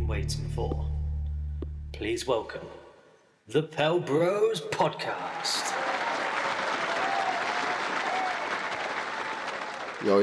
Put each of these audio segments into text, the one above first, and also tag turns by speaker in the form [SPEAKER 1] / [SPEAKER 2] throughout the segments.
[SPEAKER 1] waiting for. Please welcome the Pelbros Podcast.
[SPEAKER 2] Yo.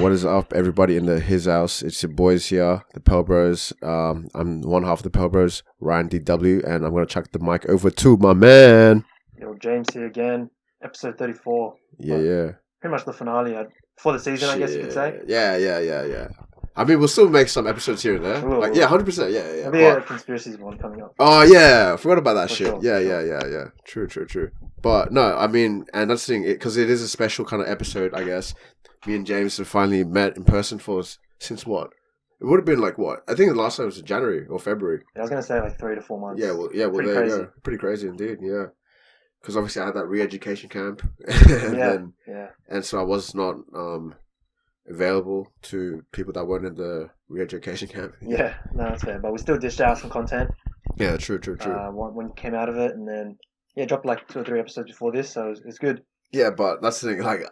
[SPEAKER 2] What is up, everybody in his house? It's your boys here, the Pelbros. I'm one half of the Pelbros, Ryan DW, and I'm going to chuck the mic over to my man.
[SPEAKER 3] Yo, James here again, episode 34.
[SPEAKER 2] Yeah.
[SPEAKER 3] Pretty much the finale for the season, I guess you could say.
[SPEAKER 2] Yeah. I mean, we'll still make some episodes here and there.
[SPEAKER 3] We'll.
[SPEAKER 2] 100%, yeah.
[SPEAKER 3] There'll be a conspiracies one coming up.
[SPEAKER 2] Oh, yeah. I forgot about that
[SPEAKER 3] For
[SPEAKER 2] shit.
[SPEAKER 3] sure.
[SPEAKER 2] Yeah. True. But, no, I mean, and that's the thing, because it is a special kind of episode, I guess. Me and James have finally met in person since what? It would have been like what? I think the last time was in January or February.
[SPEAKER 3] I was going to say like 3 to 4 months.
[SPEAKER 2] Well,
[SPEAKER 3] Pretty
[SPEAKER 2] there
[SPEAKER 3] crazy.
[SPEAKER 2] you go. Pretty crazy indeed, yeah. Because obviously I had that re-education camp. And so I was not available to people that weren't in the re-education camp.
[SPEAKER 3] Yeah, no, that's fair. But we still dished out some content.
[SPEAKER 2] Yeah, true.
[SPEAKER 3] When you came out of it, and then, dropped like 2 or 3 episodes before this, so it's good.
[SPEAKER 2] Yeah, but that's the thing. Like,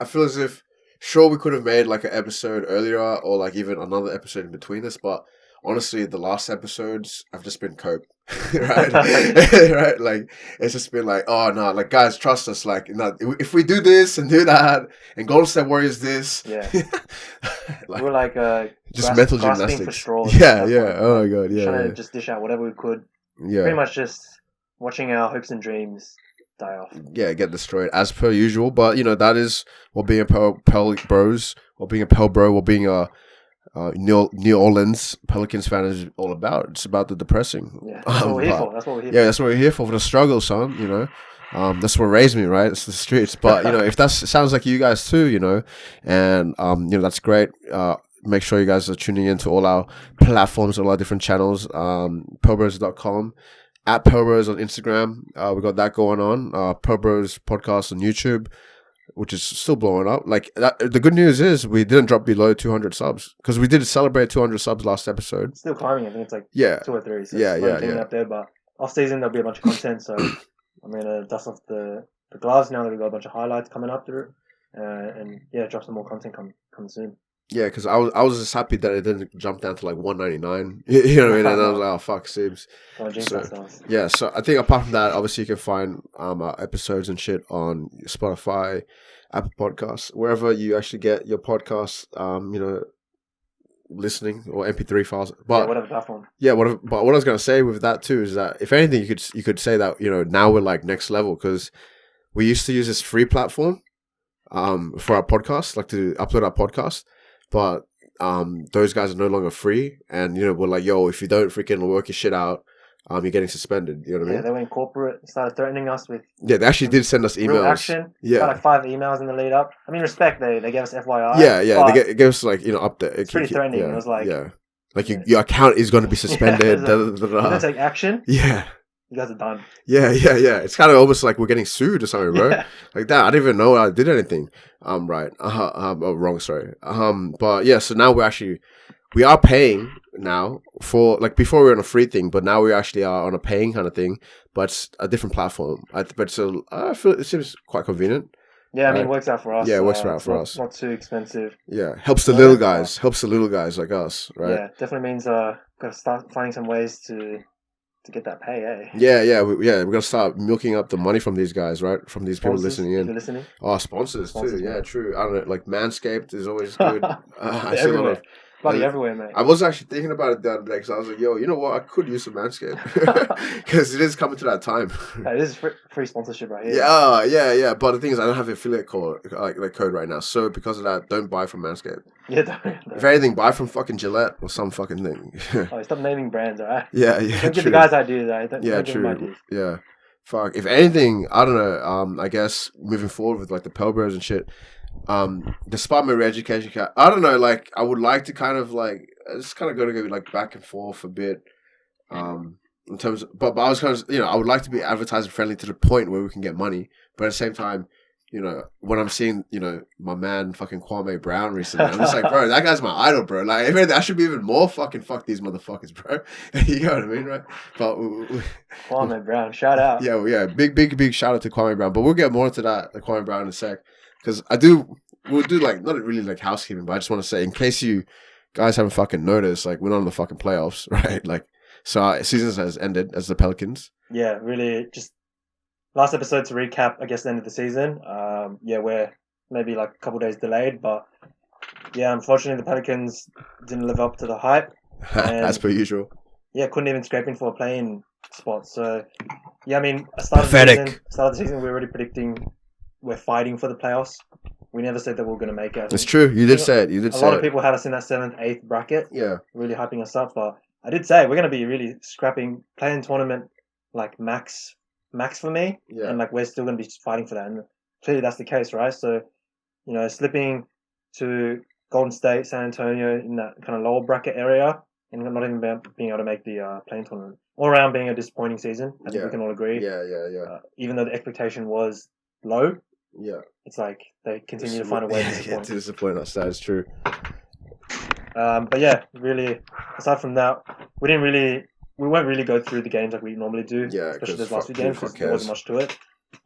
[SPEAKER 2] I feel as if, sure, we could have made like an episode earlier or like even another episode in between this, but honestly, the last episodes have just been cope, right? Right? Like, it's just been like, oh no, like guys, trust us. Like, no, if we do this and do that, and Golden State Warriors this,
[SPEAKER 3] We were like
[SPEAKER 2] just mental
[SPEAKER 3] grasping
[SPEAKER 2] gymnastics.
[SPEAKER 3] for straws.
[SPEAKER 2] Yeah. Oh my god, yeah.
[SPEAKER 3] Trying to just dish out whatever we could.
[SPEAKER 2] Yeah.
[SPEAKER 3] Pretty much just watching our hopes and dreams die off.
[SPEAKER 2] Yeah, get destroyed as per usual. But that is what being a Pelbros, or being a Pelbro, or being a New Orleans Pelicans fan is all about. It's about the depressing.
[SPEAKER 3] Yeah, that's what we're here for.
[SPEAKER 2] Yeah, that's what we're here for the struggle, son. That's what raised me, right? It's the streets. But if that sounds like you guys too, and that's great. Make sure you guys are tuning in to all our platforms, all our different channels. Pelbros.com. At Pelbros on Instagram, we got that going on. Pelbros Podcast on YouTube, which is still blowing up. Like that, the good news is we didn't drop below 200 subs because we did celebrate 200 subs last episode.
[SPEAKER 3] Still climbing. I think it's like 2 or 3. So
[SPEAKER 2] Yeah.
[SPEAKER 3] Up there, but off season there'll be a bunch of content. So I'm gonna dust off the gloves now that we've got a bunch of highlights coming up through, and drop some more content coming soon.
[SPEAKER 2] Yeah, because I was just happy that it didn't jump down to like 199. You know what I mean? And I was like, oh fuck, Sibs. So I think apart from that, obviously you can find our episodes and shit on Spotify, Apple Podcasts, wherever you actually get your podcasts. Listening or MP3 files, but
[SPEAKER 3] whatever platform.
[SPEAKER 2] Yeah, whatever. But what I was gonna say with that too is that if anything, you could say that now we're like next level because we used to use this free platform for our podcast, like to upload our podcast. But those guys are no longer free, and we're like, yo, if you don't freaking work your shit out, you're getting suspended. You know what I mean?
[SPEAKER 3] Yeah, they went corporate, started threatening us with.
[SPEAKER 2] Yeah, they actually did send us emails.
[SPEAKER 3] Real action.
[SPEAKER 2] Yeah,
[SPEAKER 3] got like 5 emails in the lead up. I mean, respect. They gave us FYI.
[SPEAKER 2] Yeah, they gave us like update.
[SPEAKER 3] It's pretty threatening. It was like
[SPEAKER 2] your account is going to be suspended.
[SPEAKER 3] You're gonna take action.
[SPEAKER 2] Yeah.
[SPEAKER 3] You guys are done.
[SPEAKER 2] Yeah. It's kind of almost like we're getting sued or something, bro.
[SPEAKER 3] Yeah.
[SPEAKER 2] Like that. I didn't even know I did anything. Right. Wrong. Sorry. But yeah. So now we are paying now for like before we were on a free thing, but now we actually are on a paying kind of thing. But it's a different platform. But so I feel it seems quite convenient.
[SPEAKER 3] Yeah, I mean, it works out for us.
[SPEAKER 2] Yeah, it works out for us.
[SPEAKER 3] Not too expensive.
[SPEAKER 2] Yeah, helps the little guys. Helps the little guys like us, right?
[SPEAKER 3] Yeah, definitely means gotta start finding some ways to get that pay, eh?
[SPEAKER 2] Yeah, we're gonna start milking up the money from these guys, right? From these people listening in.
[SPEAKER 3] Listening.
[SPEAKER 2] Oh, sponsors too. Yeah,
[SPEAKER 3] man.
[SPEAKER 2] True. I don't know, like Manscaped is always good. I see a lot of.
[SPEAKER 3] Bloody everywhere, mate.
[SPEAKER 2] I was actually thinking about it the other day because I was like, yo, you know what? I could use some Manscaped because it is coming to that time.
[SPEAKER 3] This is free sponsorship right here.
[SPEAKER 2] Yeah. But the thing is, I don't have an affiliate code right now. So because of that, don't buy from Manscaped.
[SPEAKER 3] Yeah, don't.
[SPEAKER 2] If anything, buy from fucking Gillette or some fucking thing.
[SPEAKER 3] Stop naming brands, alright?
[SPEAKER 2] Yeah.
[SPEAKER 3] Don't give the guys ideas, alright? Don't give them
[SPEAKER 2] true.
[SPEAKER 3] ideas.
[SPEAKER 2] Yeah. Fuck. If anything, I don't know. I guess moving forward with like the Pelbros and shit. Despite my re-education, I don't know. Like, I would like to kind of like it's kind of going to go like back and forth a bit. In terms of, but I was kind of I would like to be advertising friendly to the point where we can get money, but at the same time, when I'm seeing my man fucking Kwame Brown recently, I'm just like, bro, that guy's my idol, bro. Like, if anything, I should be even more fucking fuck these motherfuckers, bro. You know what I mean, right? But
[SPEAKER 3] Kwame Brown, shout out.
[SPEAKER 2] Yeah, big shout out to Kwame Brown. But we'll get more into that, like Kwame Brown in a sec, because we'll do like not really like housekeeping, but I just want to say in case you guys haven't fucking noticed. Like, we're not in the fucking playoffs, right? Like, so our season has ended as the Pelicans.
[SPEAKER 3] Yeah, really. Just last episode to recap. I guess the end of the season. We're maybe like a couple days delayed, but yeah, unfortunately the Pelicans didn't live up to the hype.
[SPEAKER 2] As per usual.
[SPEAKER 3] Yeah, couldn't even scrape in for a play-in spot. So yeah, I mean, start of the season, we were already predicting we're fighting for the playoffs. We never said that we were going to make it.
[SPEAKER 2] It's true. You did say it.
[SPEAKER 3] A lot of people had us in that 7th, 8th bracket.
[SPEAKER 2] Yeah.
[SPEAKER 3] Really hyping us up. But I did say we're going to be really scrapping play-in tournament, like max for me.
[SPEAKER 2] Yeah.
[SPEAKER 3] And like we're still going to be fighting for that. And clearly that's the case, right? So, you know, slipping to Golden State, San Antonio in that kind of lower bracket area and not even being able to make the play-in tournament. All around being a disappointing season. I think we can all agree.
[SPEAKER 2] Yeah.
[SPEAKER 3] Even though the expectation was low.
[SPEAKER 2] Yeah.
[SPEAKER 3] It's like they continue to find a way to disappoint.
[SPEAKER 2] Yeah, to disappoint us. That is true.
[SPEAKER 3] But yeah, really, aside from that, we won't really go through the games like we normally do.
[SPEAKER 2] Yeah,
[SPEAKER 3] especially those last few games because there wasn't much to it.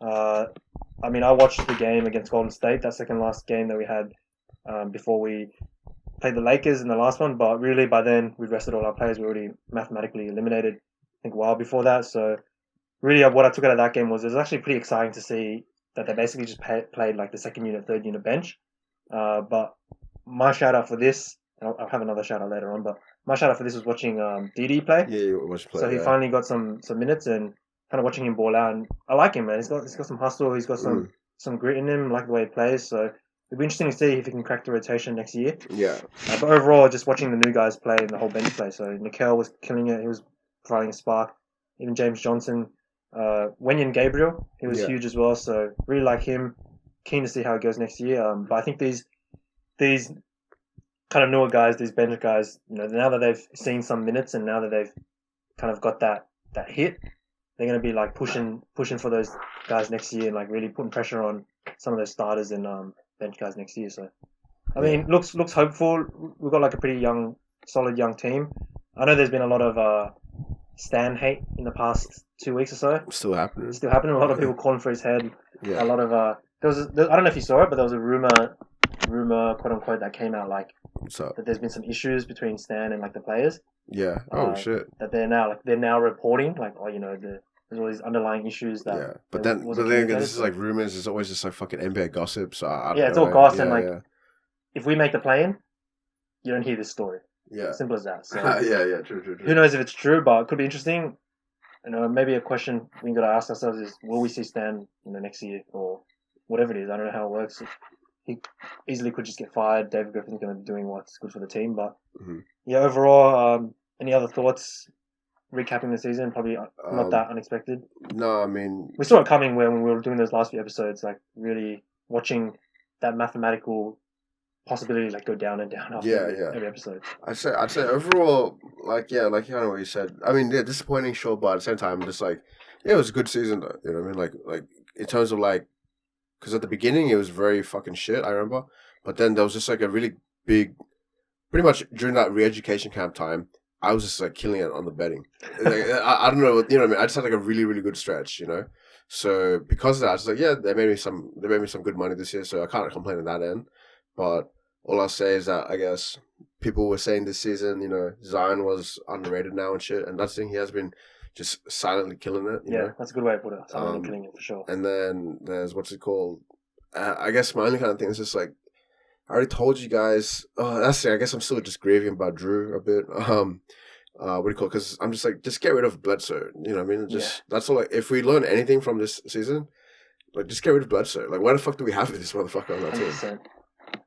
[SPEAKER 3] I mean, I watched the game against Golden State, that second last game that we had before we played the Lakers in the last one. But really, by then, we'd rested all our players. We were already mathematically eliminated, I think, a while before that. So really, what I took out of that game was it was actually pretty exciting to see that they basically just played like the second unit, third unit bench. But my shout out for this, and I'll have another shout out later on, but my shout out for this was watching deeeeep play.
[SPEAKER 2] Yeah, you watched play.
[SPEAKER 3] So he finally got some minutes and kind of watching him ball out. And I like him, man. He's got some hustle. He's got some grit in him. I like the way he plays. So it'll be interesting to see if he can crack the rotation next year.
[SPEAKER 2] Yeah.
[SPEAKER 3] But overall, just watching the new guys play and the whole bench play. So Nickel was killing it. He was providing a spark. Even James Johnson. Wenyan Gabriel, he was huge as well, so really like him. Keen to see how it goes next year. But I think these kind of newer guys, these bench guys, you know, now that they've seen some minutes and now that they've kind of got that hit, they're going to be like pushing for those guys next year and like really putting pressure on some of those starters and bench guys next year. So I mean, looks hopeful. We've got like a pretty solid young team. I know there's been a lot of Stan hate in the past 2 weeks or so.
[SPEAKER 2] Still happening.
[SPEAKER 3] A lot of people calling for his head.
[SPEAKER 2] Yeah.
[SPEAKER 3] A lot of I don't know if you saw it, but there was a rumor quote unquote that came out like that there's been some issues between Stan and like the players.
[SPEAKER 2] Yeah. Oh shit.
[SPEAKER 3] That they're now reporting like, oh, you know, there's all these underlying issues that.
[SPEAKER 2] Yeah, but then again, this is like rumors. It's always just like fucking NBA gossip. So I don't know.
[SPEAKER 3] It's all gossip. And like, if we make the play-in, you don't hear this story.
[SPEAKER 2] Yeah.
[SPEAKER 3] Simple as that. So,
[SPEAKER 2] True.
[SPEAKER 3] Who knows if it's true, but it could be interesting. You know, maybe a question we got to ask ourselves is, will we see Stan, you know, next year or whatever it is? I don't know how it works. He easily could just get fired. David Griffin's going to be doing what's good for the team. But yeah, overall, any other thoughts recapping the season? Probably not that unexpected.
[SPEAKER 2] No, I mean...
[SPEAKER 3] We saw it coming when we were doing those last few episodes, like really watching that mathematical possibility like go down and down after every episode. I'd say
[SPEAKER 2] overall, like kind of what you said. I mean, disappointing, sure, but at the same time, just like it was a good season though. You know what I mean? Like in terms of like, because at the beginning it was very fucking shit. I remember, but then there was just like a really big, pretty much during that re-education camp time, I was just like killing it on the betting. Like, I don't know, you know what I mean? I just had like a really really good stretch, you know. So because of that, I was like, yeah, they made me some good money this year, so I can't complain at that end. But all I'll say is that I guess people were saying this season, you know, Zion was underrated now and shit, and that's the thing, he has been just silently killing it. You know?
[SPEAKER 3] That's a good way to put it. Silently killing it for sure.
[SPEAKER 2] And then there's what's it called? I guess my only kind of thing is just like I already told you guys. Oh, that's it. I guess I'm still just grieving about Jrue a bit. What do you call it? Because I'm just like, just get rid of Bledsoe. You know what I mean? That's all. Like, if we learn anything from this season, like just get rid of Bledsoe. Like, why the fuck do we have this motherfucker on that
[SPEAKER 3] 100%.
[SPEAKER 2] team?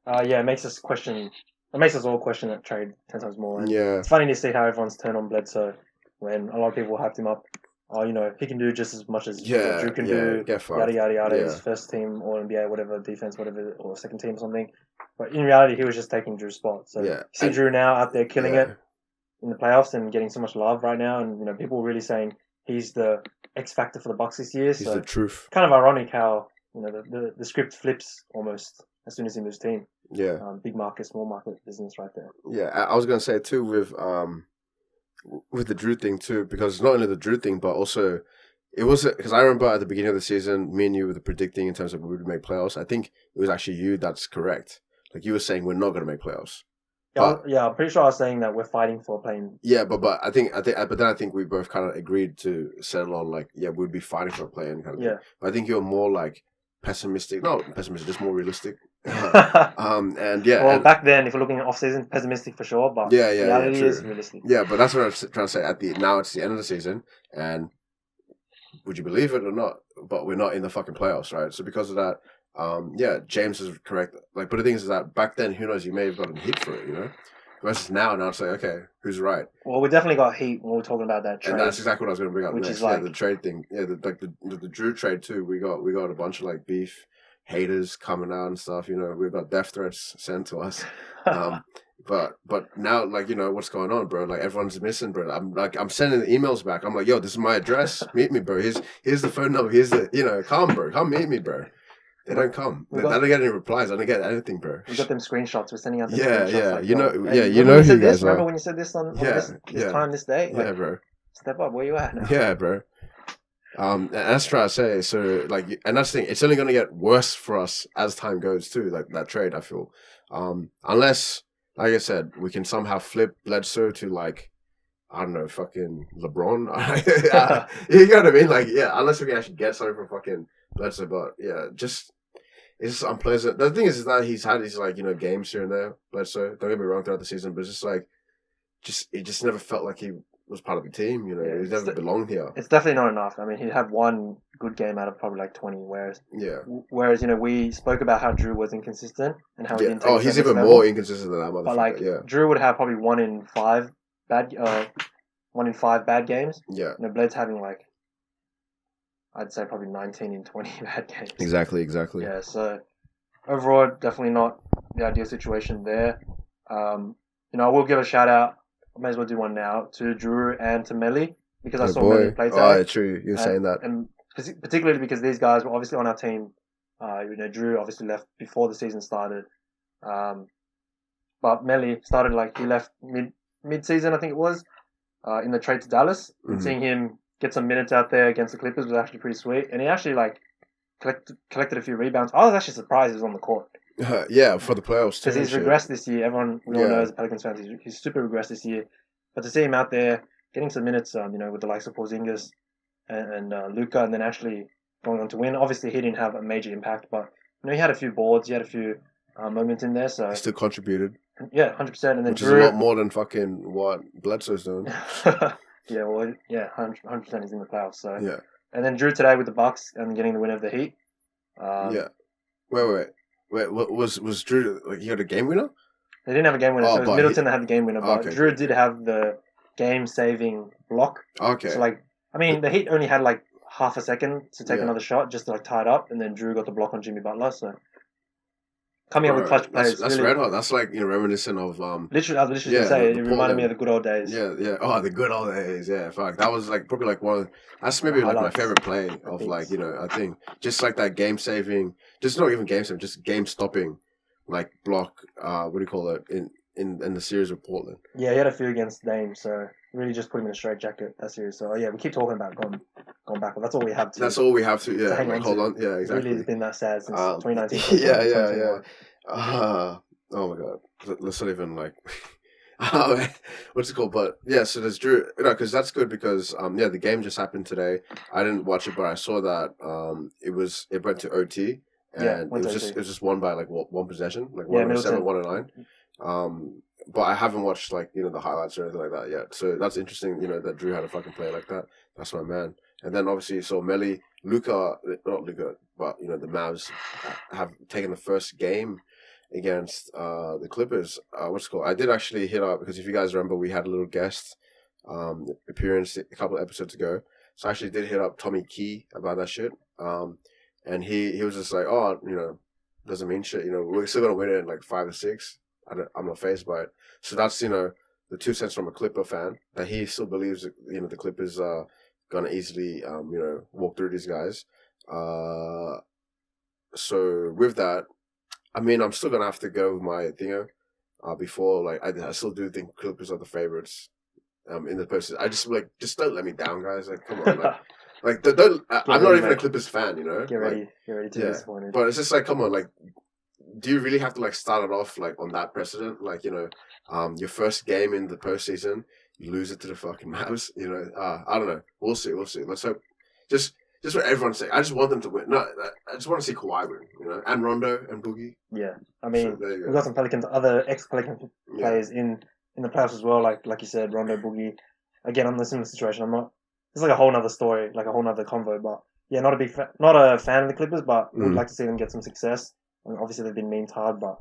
[SPEAKER 3] It makes us question. It makes us all question that trade 10 times more. And
[SPEAKER 2] yeah,
[SPEAKER 3] it's funny to see how everyone's turned on Bledsoe when a lot of people hyped him up. Oh, you know, he can do just as much as Jrue can do. Yada yada yada. His first team or NBA, whatever defense, whatever, or second team or something. But in reality, he was just taking Jrue's spot. So you see Jrue now out there killing it in the playoffs and getting so much love right now, and you know, people really saying he's the X factor for the Bucks this year.
[SPEAKER 2] He's the truth.
[SPEAKER 3] Kind of ironic how, you know, the script flips almost as soon as he moves team.
[SPEAKER 2] Yeah.
[SPEAKER 3] Big market, small market business right there.
[SPEAKER 2] Yeah, I was gonna say too with the Jrue thing too, because not only the Jrue thing, but also it was because I remember at the beginning of the season, me and you were predicting in terms of we would make playoffs. I think it was actually you that's correct. Like you were saying, we're not gonna make playoffs.
[SPEAKER 3] I'm pretty sure I was saying that we're fighting for playing.
[SPEAKER 2] Yeah, but then I think we both kind of agreed to settle on like, yeah, we'd be fighting for a play-in kind of thing. But I think you're more like pessimistic, just more realistic. And yeah.
[SPEAKER 3] Well, back then, if we're looking at off-season, pessimistic for sure, but reality is realistic.
[SPEAKER 2] Yeah, but that's what I was trying to say. Now it's the end of the season, and would you believe it or not? But we're not in the fucking playoffs, right? So because of that, James is correct. Like, but the thing is that back then, who knows? You may have gotten hit for it, you know. Versus now it's like, okay, who's right?
[SPEAKER 3] Well, we definitely got heat when we were talking about that trade.
[SPEAKER 2] And that's exactly what I was going to bring up next.
[SPEAKER 3] Is like,
[SPEAKER 2] the trade thing. Yeah, the Jrue trade too. We got a bunch of like beef haters coming out and stuff. You know, we've got death threats sent to us. But now, like, you know, what's going on, bro? Like, everyone's missing, bro. I'm sending the emails back. I'm like, yo, this is my address. Meet me, bro. Here's the phone number. Here's the, you know, come, bro. Come meet me, bro. They don't come. I don't get any replies. I don't get anything, bro.
[SPEAKER 3] We got them screenshots. We're sending out them
[SPEAKER 2] screenshots.
[SPEAKER 3] Yeah.
[SPEAKER 2] Like, you know who you guys are.
[SPEAKER 3] Remember when you said this on this time, this day? Like,
[SPEAKER 2] yeah, bro.
[SPEAKER 3] Step up. Where you at now?
[SPEAKER 2] Yeah, bro. And that's what I say. So, like, and that's the thing. It's only going to get worse for us as time goes, too, like, that trade, I feel. Unless, like I said, we can somehow flip Bledsoe to, like, I don't know, fucking LeBron. You know what I mean? Like, yeah, unless we can actually get something from fucking Bledsoe. But, yeah, it's unpleasant. The thing is that he's had these, like, you know, games here and there, Bledsoe. Don't get me wrong, throughout the season, but it's just like, it just never felt like he was part of the team, you know. Yeah, he never belonged here.
[SPEAKER 3] It's definitely not enough. I mean, he had one good game out of probably like 20, whereas, you know, we spoke about how Jrue was inconsistent and how he didn't take
[SPEAKER 2] he's even more inconsistent than that motherfucker.
[SPEAKER 3] But, like, Jrue would have probably 1 in 5 bad games.
[SPEAKER 2] Yeah.
[SPEAKER 3] You know, Blade's having, like, I'd say probably 19 in 20 bad games.
[SPEAKER 2] Exactly.
[SPEAKER 3] Yeah, so overall, definitely not the ideal situation there. You know, I will give a shout out, I may as well do one now, to Jrue and to Melly, because I saw Melly play today.
[SPEAKER 2] Oh, yeah, true. You're saying that.
[SPEAKER 3] And particularly because these guys were obviously on our team. You know, Jrue obviously left before the season started. But Melly started, like, he left mid-season, I think it was, in the trade to Dallas. Mm-hmm. And seeing him get some minutes out there against the Clippers was actually pretty sweet. And he actually, like, collected a few rebounds. I was actually surprised he was on the court.
[SPEAKER 2] Yeah, for the playoffs too.
[SPEAKER 3] Because he's regressed this year. Everyone we all know as Pelicans fans, he's super regressed this year. But to see him out there getting some minutes, you know, with the likes of Porzingis and Luka, and then actually going on to win. Obviously, he didn't have a major impact, but you know, he had a few boards, he had a few moments in there. So
[SPEAKER 2] he still contributed.
[SPEAKER 3] Yeah, 100%. And then
[SPEAKER 2] which is a lot more than fucking what Bledsoe's doing.
[SPEAKER 3] 100% he's in the playoffs. So yeah. And then Jrue today with the Bucks and getting the win of the Heat.
[SPEAKER 2] Wait, what was Jrue, like, he had a game winner?
[SPEAKER 3] They didn't have a game winner, so it was Middleton that had the game winner, but Jrue did have the game-saving block.
[SPEAKER 2] Okay.
[SPEAKER 3] So, like, I mean, the Heat only had, like, half a second to take another shot just to, like, tie it up, and then Jrue got the block on Jimmy Butler, so coming up with clutch plays.
[SPEAKER 2] That's really red hot. That's, like, you know, reminiscent of...
[SPEAKER 3] Literally, I was literally going to say, it reminded me of the good old days.
[SPEAKER 2] Yeah. Oh, the good old days, yeah. Fuck. That was, like, probably, like, one of... That's maybe, like, my favorite play of, like, you know, I think, just, like, that game-saving... Just not even game-saving, just game-stopping, like, block, what do you call it, in the series with Portland.
[SPEAKER 3] Yeah, he had a few against Dame, so really just put him in a straitjacket, that series. So, yeah, we keep talking about going back, but that's all we have to.
[SPEAKER 2] That's all we have to, yeah. Hang on, hold on. Yeah, exactly.
[SPEAKER 3] Really, it's been that sad since 2019.
[SPEAKER 2] Yeah. Oh, my God. Let's not even, like... what's it called? But yeah, so there's Jrue, you know, because that's good because the game just happened today. I didn't watch it, but I saw that it went to OT and it was just won by like one possession, like 107, 109. But I haven't watched, like, you know, the highlights or anything like that yet. So that's interesting, you know, that Jrue had a fucking play like that. That's my man. And then obviously so Melly, not Luka, but you know, the Mavs have taken the first game against the Clippers. What's it called? I did actually hit up, because if you guys remember, we had a little guest appearance a couple of episodes ago. So I actually did hit up Tommy Key about that shit. And he was just like, oh, you know, doesn't mean shit. You know, we're still gonna win it in like 5 or 6. I'm not fazed by it. So that's, you know, the 2 cents from a Clipper fan, that he still believes that, you know, the Clippers are gonna easily you know, walk through these guys. So with that, I mean, I'm still gonna have to go with my Theo. Before, like, I still do think Clippers are the favorites. In the postseason, I just don't let me down, guys. Like, come on, I'm not even a Clippers fan, you know.
[SPEAKER 3] Get ready to be disappointed.
[SPEAKER 2] But it's just like, come on, like, do you really have to like start it off like on that precedent? Like, your first game in the postseason, you lose it to the fucking Mavs. I don't know. We'll see. Let's hope. Just for everyone's sake, I just want them to win. No, I just want to see Kawhi win. And Rondo and Boogie.
[SPEAKER 3] Yeah, I mean,
[SPEAKER 2] so
[SPEAKER 3] we've got some other ex-Pelican players in the playoffs as well. Like you said, Rondo, Boogie. Again, I'm in a similar situation. It's like a whole nother story, like a whole nother convo. But yeah, not a fan of the Clippers, but would like to see them get some success. I mean, obviously they've been memed hard, but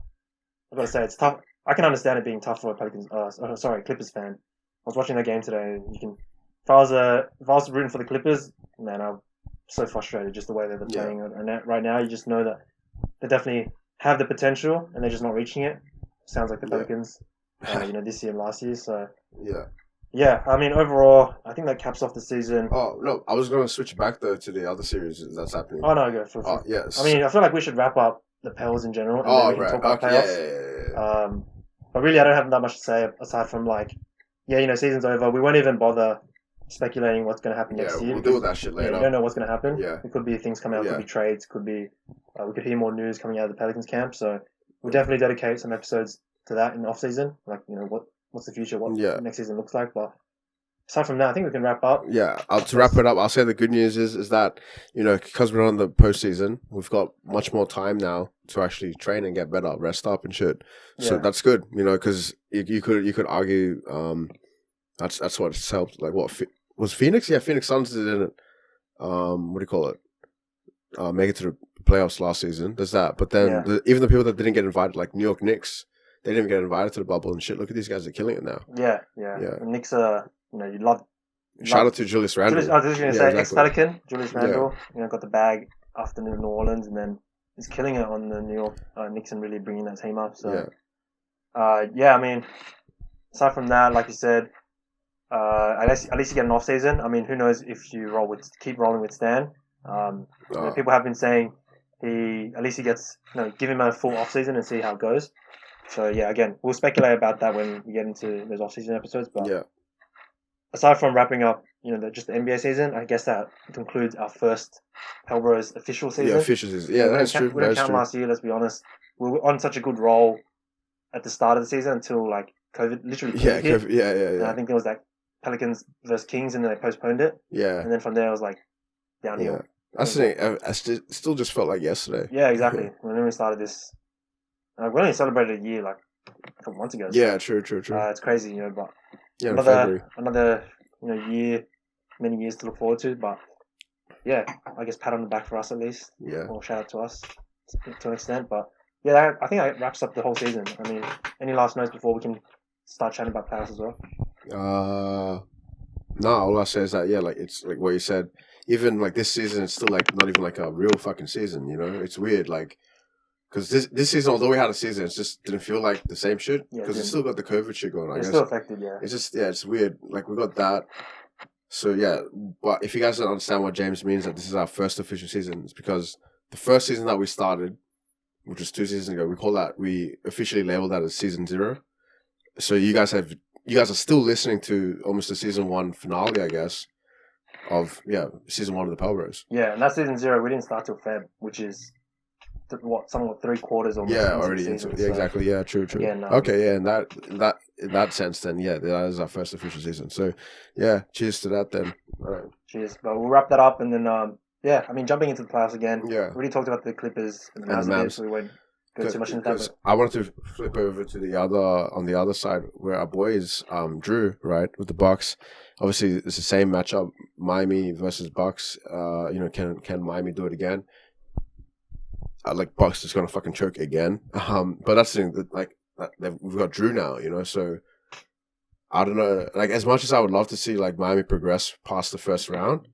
[SPEAKER 3] I've got to say it's tough. I can understand it being tough for a Clippers fan. I was watching that game today, and if I was rooting for the Clippers, man, I'm so frustrated just the way that they're playing right now. You just know that they definitely have the potential, and they're just not reaching it. Sounds like the Pelicans, this year and last year. So yeah. I mean, overall, I think that caps off the season.
[SPEAKER 2] Oh no, I was gonna switch back though to the other series that's happening.
[SPEAKER 3] Oh no, go for it.
[SPEAKER 2] Yes.
[SPEAKER 3] I mean, I feel like we should wrap up the Pels in general, and then we can talk about playoffs. Yeah. But really, I don't have that much to say aside from season's over. We won't even bother speculating what's going to happen next year.
[SPEAKER 2] We'll deal with that shit later.
[SPEAKER 3] You don't know what's going to happen.
[SPEAKER 2] Yeah.
[SPEAKER 3] It could be things coming out, could be trades, could be we could hear more news coming out of the Pelicans camp. So we'll definitely dedicate some episodes to that in the off season. What's the future, what next season looks like. But aside from that, I think we can wrap up.
[SPEAKER 2] Yeah, to wrap it up, I'll say the good news is that, because we're on the postseason, we've got much more time now to actually train and get better, rest up and shit. So that's good, because you could argue that's what's helped. Like, what was Phoenix? Yeah, Phoenix Suns didn't. What do you call it? Make it to the playoffs last season. There's that, but then even the people that didn't get invited, like New York Knicks, they didn't get invited to the bubble and shit. Look at these guys; they're killing it now.
[SPEAKER 3] Yeah. The Knicks are. You love.
[SPEAKER 2] Shout out to Julius Randle.
[SPEAKER 3] I was just going to say ex-Pelican Julius Randle. Got the bag after New Orleans, and then he's killing it on the New York Knicks and really bringing that team up. So, I mean, aside from that, like you said, at least you get an off season. I mean, who knows if you keep rolling with Stan? People have been saying at least he gets give him a full off season and see how it goes. So yeah, again, we'll speculate about that when we get into those off season episodes. But aside from wrapping up, just the NBA season, I guess that concludes our first Pelbros official season.
[SPEAKER 2] Yeah, official season. Yeah, that's true.
[SPEAKER 3] We don't count last year. Let's be honest. We were on such a good roll at the start of the season until COVID literally hit.
[SPEAKER 2] Yeah.
[SPEAKER 3] And I think there was that Pelicans versus Kings, and then they postponed it.
[SPEAKER 2] Yeah.
[SPEAKER 3] And then from there, it was downhill.
[SPEAKER 2] Yeah. That's the thing. I still just felt like yesterday.
[SPEAKER 3] Yeah, exactly. When we started this, we only celebrated a year a couple months ago. So,
[SPEAKER 2] yeah, true.
[SPEAKER 3] It's crazy, but another year, many years to look forward to. But yeah, I guess pat on the back for us at least.
[SPEAKER 2] Yeah.
[SPEAKER 3] Or shout out to us to an extent. But yeah, I think that wraps up the whole season. I mean, any last notes before we can start chatting about playoffs as well?
[SPEAKER 2] No, all I say is that it's like what you said. Even this season, it's still not even a real fucking season. It's weird. Because this season, although we had a season, it just didn't feel like the same shit. Because it's still got the COVID shit going on.
[SPEAKER 3] It's still affected, yeah.
[SPEAKER 2] It's just, it's weird. We got that. So, yeah. But if you guys don't understand what James means, that this is our first official season, it's because the first season that we started, which was 2 seasons ago, we officially labeled that as season 0. So you guys are still listening to almost the season 1 finale, I guess, of, season 1 of the Pelbros.
[SPEAKER 3] Yeah, and that's season 0. We didn't start till Feb, which is somewhat 3/4 almost.
[SPEAKER 2] Yeah, already into it. Yeah, exactly. Yeah, true.
[SPEAKER 3] Again,
[SPEAKER 2] okay, in that sense, then that is our first official season. So, yeah, cheers to that then. All right.
[SPEAKER 3] Cheers. But we'll wrap that up, and then jumping into the playoffs again.
[SPEAKER 2] Yeah.
[SPEAKER 3] We already talked about the Clippers and the Mavs, so we won't go too much into that.
[SPEAKER 2] I wanted to flip over to on the other side where our boys, Jrue, right, with the Bucks. Obviously, it's the same matchup, Miami versus Bucks. Can Miami do it again? Bucks is gonna fucking choke again. But that's the thing that we've got Jrue now, so I don't know. As much as I would love to see Miami progress past the first round,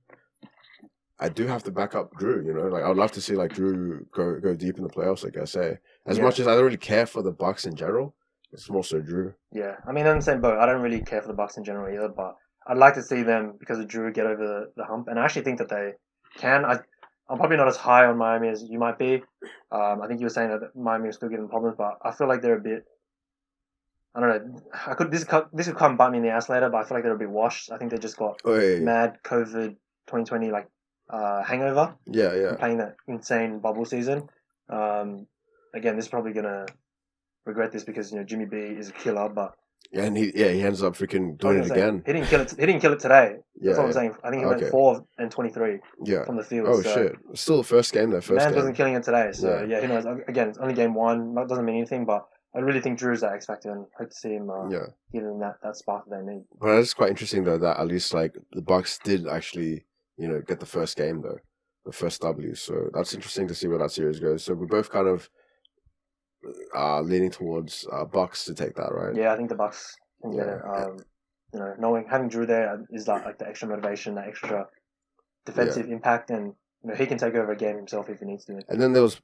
[SPEAKER 2] I do have to back up Jrue. I would love to see Jrue go deep in the playoffs. Like I say, as much as I don't really care for the Bucks in general, it's more so Jrue.
[SPEAKER 3] Yeah, I mean, I'm in the same boat. I don't really care for the Bucks in general either, but I'd like to see them because of Jrue get over the hump, and I actually think that they can. I'm probably not as high on Miami as you might be. I think you were saying that Miami is still giving problems, but I feel like they're a bit. I don't know. This could come bite me in the ass later, but I feel like they're a bit washed. I think they just got mad COVID 2020 hangover.
[SPEAKER 2] Yeah.
[SPEAKER 3] Playing that insane bubble season. And again, this is probably gonna regret this because Jimmy B is a killer, but
[SPEAKER 2] Yeah, and he ends up freaking doing it again.
[SPEAKER 3] He didn't kill it. He didn't kill it today. That's what I'm
[SPEAKER 2] Yeah.
[SPEAKER 3] saying. I think he went 4 and 23
[SPEAKER 2] Yeah.
[SPEAKER 3] from the field.
[SPEAKER 2] Oh
[SPEAKER 3] so
[SPEAKER 2] shit! Still the first game though.
[SPEAKER 3] Mans wasn't killing it today, so
[SPEAKER 2] Yeah.
[SPEAKER 3] who knows? Again, it's only game 1. That doesn't mean anything, but I really think Jrue's that X factor, and hope to see him give them that spark that they need.
[SPEAKER 2] But it's quite interesting though that at least like the Bucks did actually get the first game though, the first W. So that's interesting to see where that series goes. So we're both kind of leaning towards Bucks to take that, right?
[SPEAKER 3] Yeah, I think the Bucks can get it. Having Jrue there is like the extra motivation, that extra defensive impact, and he can take over a game himself if he needs to.
[SPEAKER 2] And then there was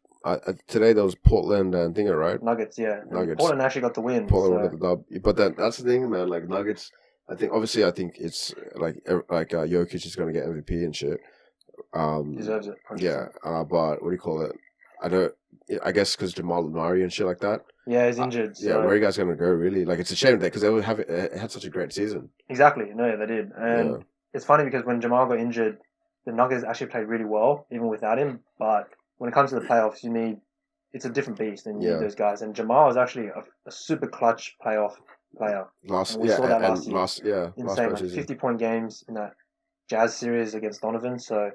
[SPEAKER 2] today there was Portland and Dinger, right?
[SPEAKER 3] Nuggets, yeah.
[SPEAKER 2] Nuggets.
[SPEAKER 3] Portland actually got the win.
[SPEAKER 2] Portland got the dub, but then that's the thing, man. Like Nuggets, I think it's like Jokic is going to get MVP and shit.
[SPEAKER 3] Deserves it. 100%.
[SPEAKER 2] Yeah, but what do you call it? I guess because Jamal Murray and shit like that.
[SPEAKER 3] Yeah, he's injured.
[SPEAKER 2] Yeah, where are you guys going to go, really? Like, it's a shame that because they would have had such a great season.
[SPEAKER 3] Exactly. No, yeah, they did. And it's funny because when Jamal got injured, the Nuggets actually played really well, even without him. But when it comes to the playoffs, it's a different beast, and you need those guys. And Jamal is actually a super clutch playoff player. We saw that last year. Insane, like 50-point games in that Jazz series against Donovan. So,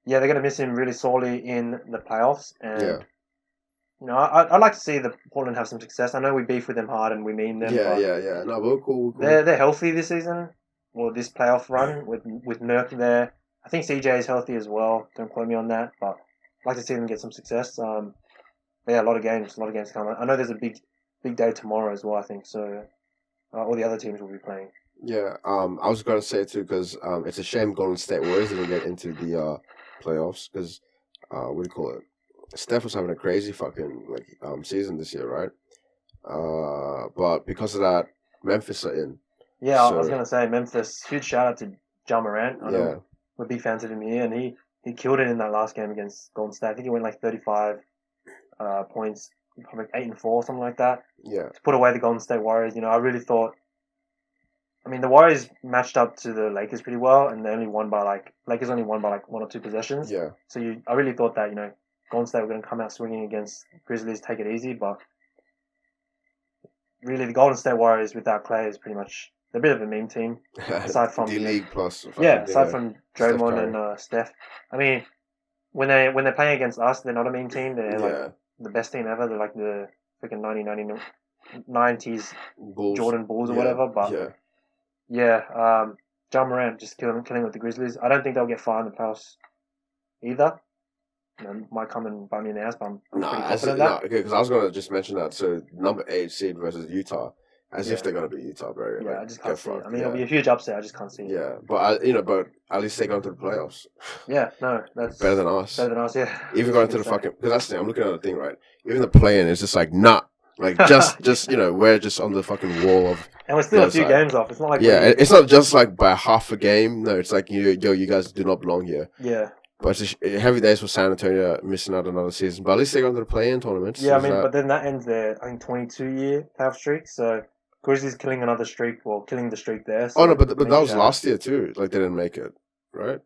[SPEAKER 3] yeah, they're going to miss him really sorely in the playoffs. And, I'd like to see the Portland have some success. I know we beef with them hard and we mean them.
[SPEAKER 2] Yeah. No, we're cool.
[SPEAKER 3] They're healthy this season, or this playoff run with Nurk there. I think CJ is healthy as well. Don't quote me on that, but I'd like to see them get some success. But yeah, a lot of games to come. I know there's a big day tomorrow as well, I think. So all the other teams will be playing.
[SPEAKER 2] Yeah, I was going to say too, because it's a shame Golden State Warriors didn't get into the playoffs, because what do you call it? Steph was having a crazy fucking season this year, right? But because of that, Memphis are in.
[SPEAKER 3] Yeah, I was going to say Memphis. Huge shout out to Ja Morant. I know we're big fans of him here, and he killed it in that last game against Golden State. I think he went 35 points, probably 8 and 4, something like that.
[SPEAKER 2] Yeah.
[SPEAKER 3] To put away the Golden State Warriors, I really thought. I mean, the Warriors matched up to the Lakers pretty well, and they only won by Lakers only won by 1 or 2 possessions.
[SPEAKER 2] Yeah.
[SPEAKER 3] So I really thought that Golden State were going to come out swinging against Grizzlies, take it easy, but really the Golden State Warriors without Clay is pretty much they're a bit of a meme team. Aside from
[SPEAKER 2] D-League plus.
[SPEAKER 3] Aside from Draymond and Steph. I mean, when they're playing against us, they're not a meme team. They're the best team ever. They're like the freaking 1990s
[SPEAKER 2] Bulls.
[SPEAKER 3] Jordan Bulls or whatever. But Ja Morant just killing with the Grizzlies. I don't think they'll get far in the playoffs either. Might come and bite me in the ass, but I'm pretty confident that.
[SPEAKER 2] Okay, because I was going to just mention that. So, number 8 seed versus Utah. As if they're going to beat Utah, bro.
[SPEAKER 3] Yeah, I just can't see it. I mean, it'll be a huge upset. I just can't see it.
[SPEAKER 2] Yeah, but at least they go into the playoffs.
[SPEAKER 3] Yeah, no, that's
[SPEAKER 2] better than us.
[SPEAKER 3] Better than us, yeah.
[SPEAKER 2] Even going to the fucking, because that's the thing. I'm looking at the thing, right? Even the play-in is just just we're just on the fucking wall of.
[SPEAKER 3] And we're still a few games off. It's not like
[SPEAKER 2] it's not just by half a game. No, it's like you guys do not belong here.
[SPEAKER 3] Yeah.
[SPEAKER 2] But it's heavy days for San Antonio missing out another season. But at least they go into the play-in tournaments.
[SPEAKER 3] Yeah, but then that ends their 22-year playoff streak. So Grizzlies killing another streak, killing the streak there. So
[SPEAKER 2] but that was last year too. They didn't make it, right?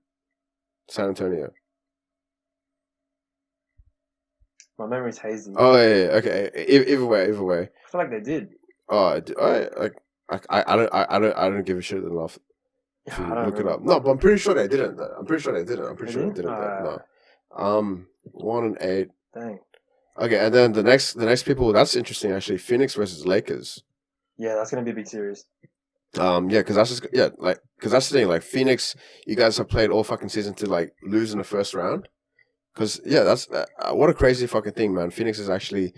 [SPEAKER 2] San Antonio.
[SPEAKER 3] My memory's hazy.
[SPEAKER 2] Oh yeah, okay. Either way.
[SPEAKER 3] I feel like they did.
[SPEAKER 2] Oh, I don't give a shit enough.
[SPEAKER 3] Yeah,
[SPEAKER 2] look it up. No, but I'm pretty sure they didn't. I'm pretty sure they didn't. No. 1 and 8.
[SPEAKER 3] Dang.
[SPEAKER 2] Okay, and then the next people. That's interesting actually. Phoenix versus Lakers.
[SPEAKER 3] Yeah, that's gonna be a big series.
[SPEAKER 2] Because that's the thing. Like Phoenix, you guys have played all fucking season to lose in the first round. Because that's what a crazy fucking thing, man. Phoenix is actually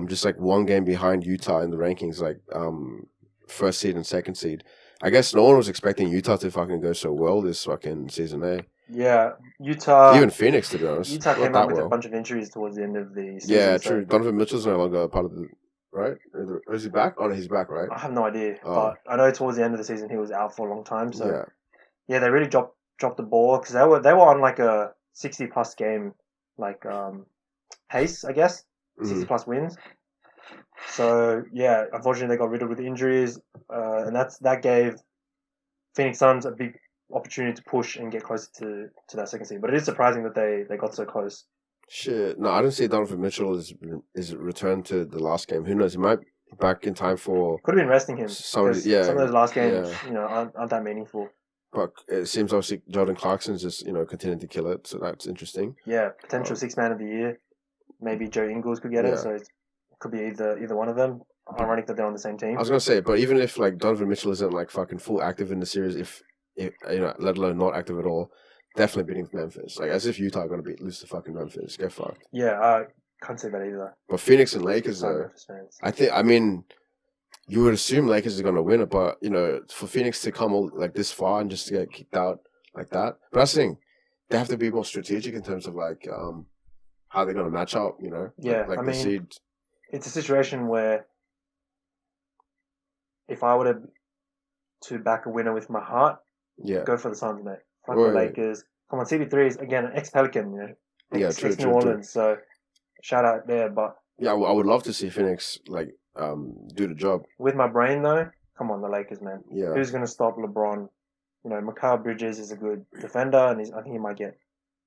[SPEAKER 2] just 1 game behind Utah in the rankings, first seed and second seed. I guess no one was expecting Utah to fucking go so well this fucking season, eh?
[SPEAKER 3] Yeah, Utah.
[SPEAKER 2] Even Phoenix, to be honest.
[SPEAKER 3] Utah came up with a bunch of injuries towards the end of the season.
[SPEAKER 2] Yeah, true. Donovan Mitchell's no longer part of the. Right? Is he back? Oh, no, he's back, right?
[SPEAKER 3] I have no idea, but I know towards the end of the season he was out for a long time. So yeah, they really dropped the ball because they were on a 60+ game pace, I guess, 60+ wins. So yeah, unfortunately they got riddled with injuries, and that gave Phoenix Suns a big opportunity to push and get closer to that second seed. But it is surprising that they got so close.
[SPEAKER 2] Shit. No, I didn't see Donovan Mitchell is returned to the last game. Who knows? He might be back in time for.
[SPEAKER 3] Could have been resting him.
[SPEAKER 2] Somebody,
[SPEAKER 3] Because some of those last games,
[SPEAKER 2] yeah.
[SPEAKER 3] aren't that meaningful.
[SPEAKER 2] But it seems obviously Jordan Clarkson's just continuing to kill it, so that's interesting.
[SPEAKER 3] Yeah, potential 6 man of the year. Maybe Joe Ingles could get it, so it could be either one of them. Ironic that they're on the same team.
[SPEAKER 2] I was gonna say, but even if like Donovan Mitchell isn't like fucking full active in the series, if let alone not active at all, definitely beating Memphis. Like as if Utah are gonna lose to fucking Memphis. Get fucked.
[SPEAKER 3] Yeah, I can't say that either.
[SPEAKER 2] But Phoenix and Lakers though, I mean, you would assume Lakers are gonna win it, but for Phoenix to come all, like this far and just to get kicked out like that. But that's the thing, they have to be more strategic in terms of like how they're gonna match up.
[SPEAKER 3] Yeah,
[SPEAKER 2] like the seed.
[SPEAKER 3] It's a situation where if I were to back a winner with my heart, go for the Suns, mate. Fuck the Lakers. Come on, CP3 is again an ex-Pelican, ex-New Orleans. So shout out there, but
[SPEAKER 2] yeah, I would love to see Phoenix like do the job.
[SPEAKER 3] With my brain though, come on, the Lakers, man.
[SPEAKER 2] Yeah.
[SPEAKER 3] Who's gonna stop LeBron? Mikal Bridges is a good defender, and I think he might get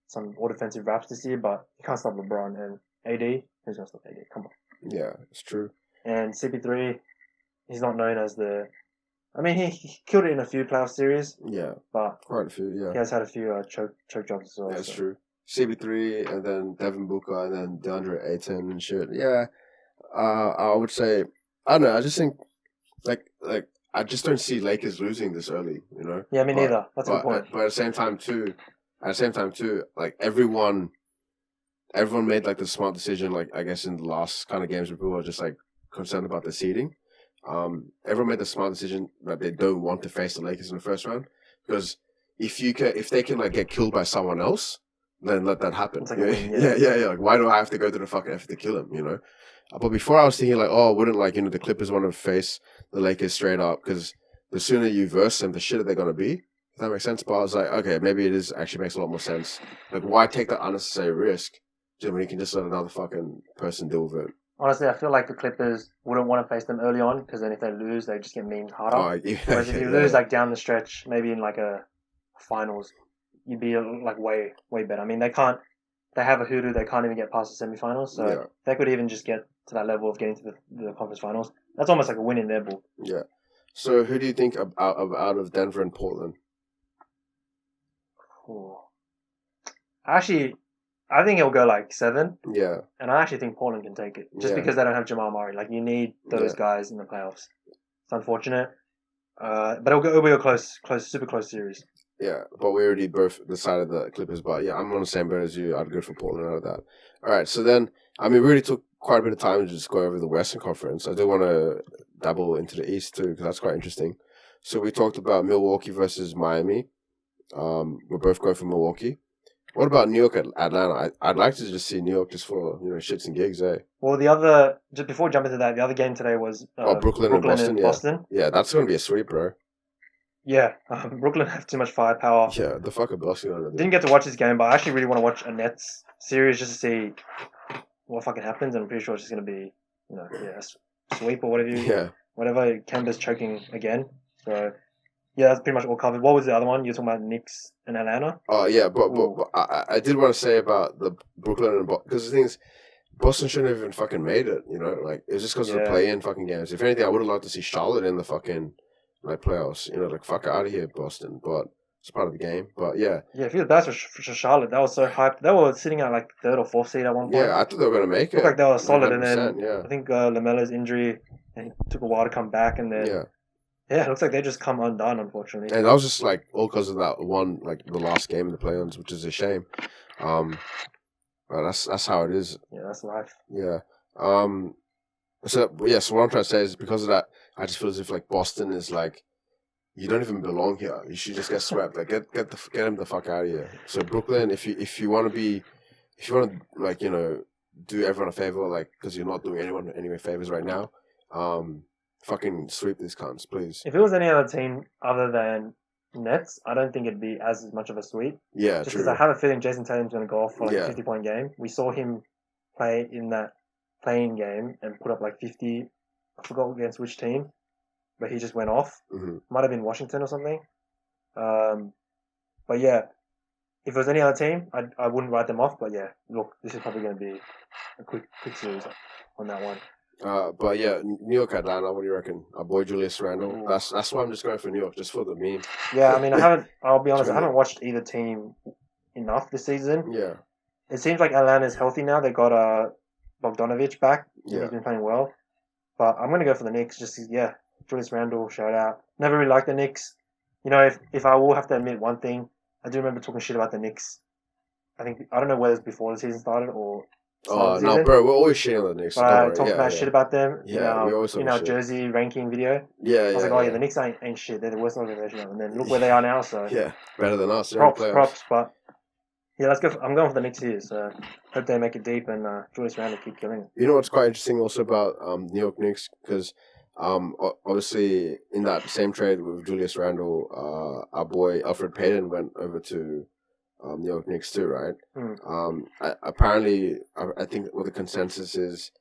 [SPEAKER 3] some all defensive raps this year, but he can't stop LeBron and AD. Who's gonna stop AD? Come on.
[SPEAKER 2] Yeah, it's true.
[SPEAKER 3] And CP3, he's not known as the. I mean, he killed it in a few playoff series.
[SPEAKER 2] Yeah,
[SPEAKER 3] but
[SPEAKER 2] quite a few. Yeah,
[SPEAKER 3] he has had a few choke jobs as well.
[SPEAKER 2] Yeah, that's true. CP3 and then Devin Booker and then DeAndre Ayton and shit. Yeah, I would say I don't know. I just think like I just don't see Lakers losing this early.
[SPEAKER 3] Yeah, me neither. That's a good point.
[SPEAKER 2] But at the same time too, like everyone made like the smart decision. Like I guess in the last kind of games where people were just like concerned about the seeding. Everyone made the smart decision that they don't want to face the Lakers in the first round because if they can like get killed by someone else, then let that happen.
[SPEAKER 3] Like
[SPEAKER 2] yeah. Like why do I have to go to the fucking effort to kill him? But before I was thinking like, oh, wouldn't like the Clippers want to face the Lakers straight up because the sooner you verse them, the shitter they're gonna be. If that makes sense. But I was like, okay, maybe it is actually makes a lot more sense. Like why take that unnecessary risk when you can just let another fucking person deal with it.
[SPEAKER 3] Honestly, I feel like the Clippers wouldn't want to face them early on because then if they lose, they just get memed harder.
[SPEAKER 2] Oh, yeah,
[SPEAKER 3] whereas if you lose like down the stretch, maybe in like a finals, you'd be like way better. I mean, they have a hoodoo. They can't even get past the semifinals, so they could even just get to that level of getting to the conference finals. That's almost like a win in their book.
[SPEAKER 2] Yeah. So who do you think out of Denver and Portland?
[SPEAKER 3] Actually, I think it'll go like 7.
[SPEAKER 2] Yeah.
[SPEAKER 3] And I actually think Portland can take it. Just because they don't have Jamal Murray. Like, you need those guys in the playoffs. It's unfortunate. But it'll be a close, super close series.
[SPEAKER 2] Yeah, but we already both decided the Clippers. But yeah, I'm on the same boat as you. I'd go for Portland out of that. All right, so then, I mean, we really took quite a bit of time to just go over the Western Conference. I do want to dabble into the East too, because that's quite interesting. So we talked about Milwaukee versus Miami. We're both going for Milwaukee. What about New York, Atlanta? I'd like to just see New York just for shits and gigs, eh?
[SPEAKER 3] Well, just before we jump into that, the other game today was
[SPEAKER 2] Brooklyn and Boston. Yeah, that's going to be a sweep, bro.
[SPEAKER 3] Yeah, Brooklyn have too much firepower.
[SPEAKER 2] Yeah, the fuck are Boston?
[SPEAKER 3] Didn't get to watch this game, but I actually really want to watch a Nets series just to see what fucking happens. And I'm pretty sure it's just going to be, a sweep or whatever. Whatever. Kemba's choking again. So, yeah, that's pretty much all covered. What was the other one? You're talking about Knicks and Atlanta?
[SPEAKER 2] Oh, yeah, but I did want to say about the Brooklyn and Boston, because the thing is, Boston shouldn't have even fucking made it, like, it was just because of the play-in fucking games. If anything, I would have liked to see Charlotte in the fucking, playoffs, like, fuck out of here, Boston, but it's part of the game, but yeah.
[SPEAKER 3] Yeah, if you bad for Charlotte, that was so hyped. They were sitting at, 3rd or 4th seed at one point.
[SPEAKER 2] Yeah, I thought they were going to make it.
[SPEAKER 3] Looked like they were solid, and then I think LaMelo's injury, and it took a while to come back, and then... Yeah, it looks like they just come undone, unfortunately.
[SPEAKER 2] And that was just all because of that one, the last game in the play-ins, which is a shame. But that's how it is.
[SPEAKER 3] Yeah, that's life.
[SPEAKER 2] Yeah. So what I'm trying to say is because of that, I just feel as if Boston is you don't even belong here. You should just get swept. Get him the fuck out of here. So Brooklyn, if you want to do everyone a favor, because you're not doing anyone any favors right now. Fucking sweep these cunts, please.
[SPEAKER 3] If it was any other team other than Nets, I don't think it'd be as much of a sweep.
[SPEAKER 2] Yeah,
[SPEAKER 3] just because I have a feeling Jason Tatum's going to go off for a 50-point game. We saw him play in that playing game and put up 50. I forgot against which team, but he just went off.
[SPEAKER 2] Mm-hmm.
[SPEAKER 3] Might have been Washington or something. But yeah, if it was any other team, I wouldn't write them off. But yeah, look, this is probably going to be a quick series on that one.
[SPEAKER 2] But yeah, New York, Atlanta. What do you reckon? Our boy Julius Randle. That's why I'm just going for New York, just for the meme.
[SPEAKER 3] Yeah, I mean, I'll be honest, I haven't watched either team enough this season.
[SPEAKER 2] Yeah.
[SPEAKER 3] It seems like Atlanta's healthy now. They got Bogdanovich back.
[SPEAKER 2] Yeah.
[SPEAKER 3] He's been playing well. But I'm going to go for the Knicks. Julius Randle, shout out. Never really liked the Knicks. You know, if I will have to admit one thing, I do remember talking shit about the Knicks. I don't know whether it's before the season started or.
[SPEAKER 2] Oh no, bro, we're always shitting on the Knicks.
[SPEAKER 3] But I talked about shit about them.
[SPEAKER 2] Yeah, we always
[SPEAKER 3] in our jersey ranking video.
[SPEAKER 2] Yeah,
[SPEAKER 3] I was like, the Knicks ain't shit. They're the worst organization ever. And then look where they are now. So
[SPEAKER 2] yeah, better than us.
[SPEAKER 3] Props. But yeah, let's go. I'm going for the Knicks here. So hope they make it deep and Julius Randle keep killing it.
[SPEAKER 2] You know what's quite interesting also about New York Knicks, because obviously in that same trade with Julius Randle, our boy Alfred Payton went over to New York Knicks too, right? Apparently, I think what the consensus is